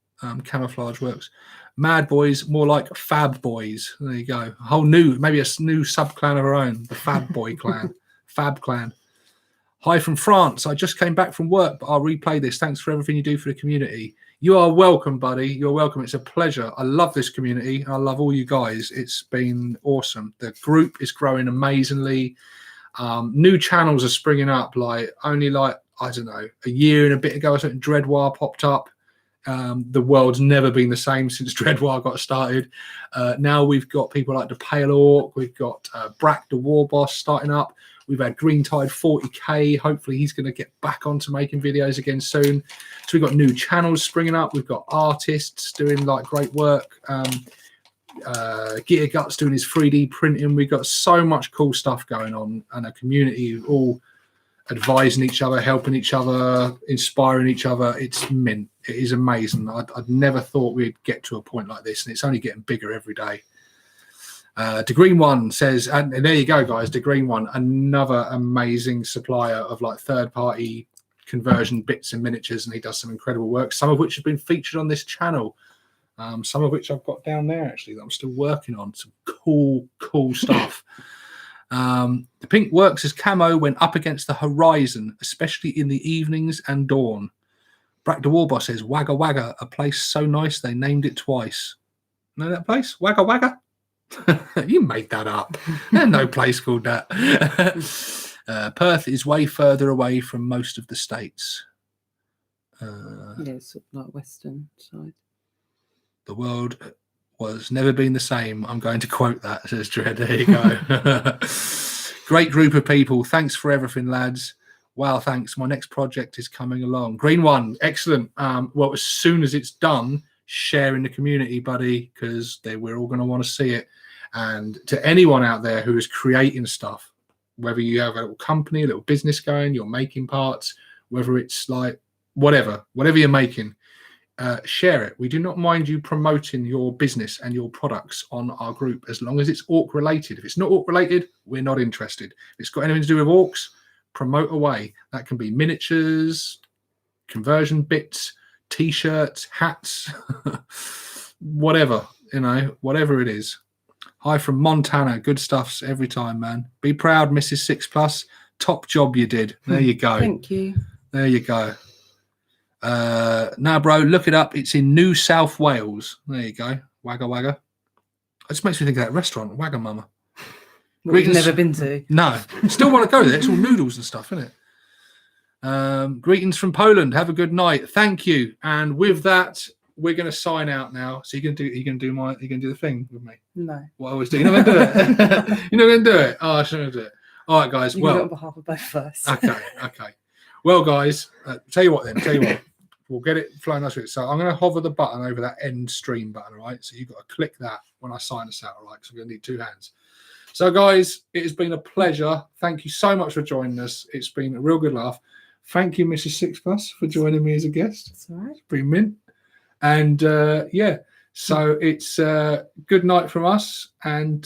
A: camouflage works. Mad Boys, more like Fab Boys. There you go. Maybe a new sub-clan of our own, the Fab Boy clan. Fab clan. Hi from France. I just came back from work, but I'll replay this. Thanks for everything you do for the community. You are welcome, buddy. You're welcome. It's a pleasure. I love this community. I love all you guys. It's been awesome. The group is growing amazingly. New channels are springing up. I don't know, a year and a bit ago, I think Dreadwire popped up. The world's never been the same since Dreadwire got started. Now we've got people like the Pale Orc. We've got Brack the War Boss starting up. We've had Green Tide 40k. Hopefully he's going to get back onto making videos again soon. So we've got new channels springing up. We've got artists doing great work. Gear Guts doing his 3D printing. We've got so much cool stuff going on, and a community all advising each other, helping each other, inspiring each other. It's mint. It is amazing. I'd never thought we'd get to a point like this, and it's only getting bigger every day. The Green One says, and there you go, guys. The Green One, another amazing supplier of third-party conversion bits and miniatures, and he does some incredible work. Some of which have been featured on this channel. Some of which I've got down there actually that I'm still working on. Some cool stuff. The pink works as camo when up against the horizon, especially in the evenings and dawn. Brack the Warboss says, Wagga Wagga, a place so nice they named it twice. Know that place? Wagga Wagga? You made that up. There's no place called that. Perth is way further away from most of the states.
B: Yeah, it's sort of like western side.
A: The world was never been the same. I'm going to quote that, says Dread. There you go. Great group of people. Thanks for everything, lads. Wow, thanks. My next project is coming along. Green One, excellent. Well, as soon as it's done, share in the community, buddy, because we're all going to want to see it. And to anyone out there who is creating stuff, whether you have a little company, a little business going, you're making parts, whether it's like whatever you're making, share it. We do not mind you promoting your business and your products on our group as long as it's Ork related. If it's not Ork related, we're not interested. If it's got anything to do with Orks, promote away. That can be miniatures, conversion bits, t-shirts, hats, whatever, whatever it is. Hi from Montana. Good stuffs every time, man. Be proud, Mrs. 6+. Top job you did. There you go.
B: Thank you.
A: There you go. Now, bro, look it up. It's in New South Wales. There you go. Wagga Wagga. It just makes me think of that restaurant, Wagga Mama.
B: We've never been to.
A: No. Still want to go there. It's all noodles and stuff, isn't it? Greetings from Poland. Have a good night. Thank you. And with that, we're going to sign out now. So you're going to do the thing with me? No. What I always do. You're not going to do it. You're not going to do it. Oh, I shouldn't do it. All right, guys.
B: You can do it on behalf of both first.
A: Okay. Well, guys, tell you what. We'll get it flowing nice with it. So I'm going to hover the button over that end stream button, all right? So you've got to click that when I sign us out, all right? So we're going to need 2 hands. So, guys, it has been a pleasure. Thank you so much for joining us. It's been a real good laugh. Thank you, Mrs. 6+, for joining me as a guest.
B: That's all right.
A: It's been mint. And, so it's good night from us. And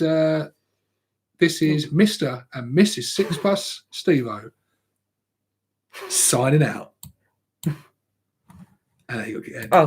A: this is Mr. and Mrs. 6+, Stevo, signing out. And there you go.
B: Oh.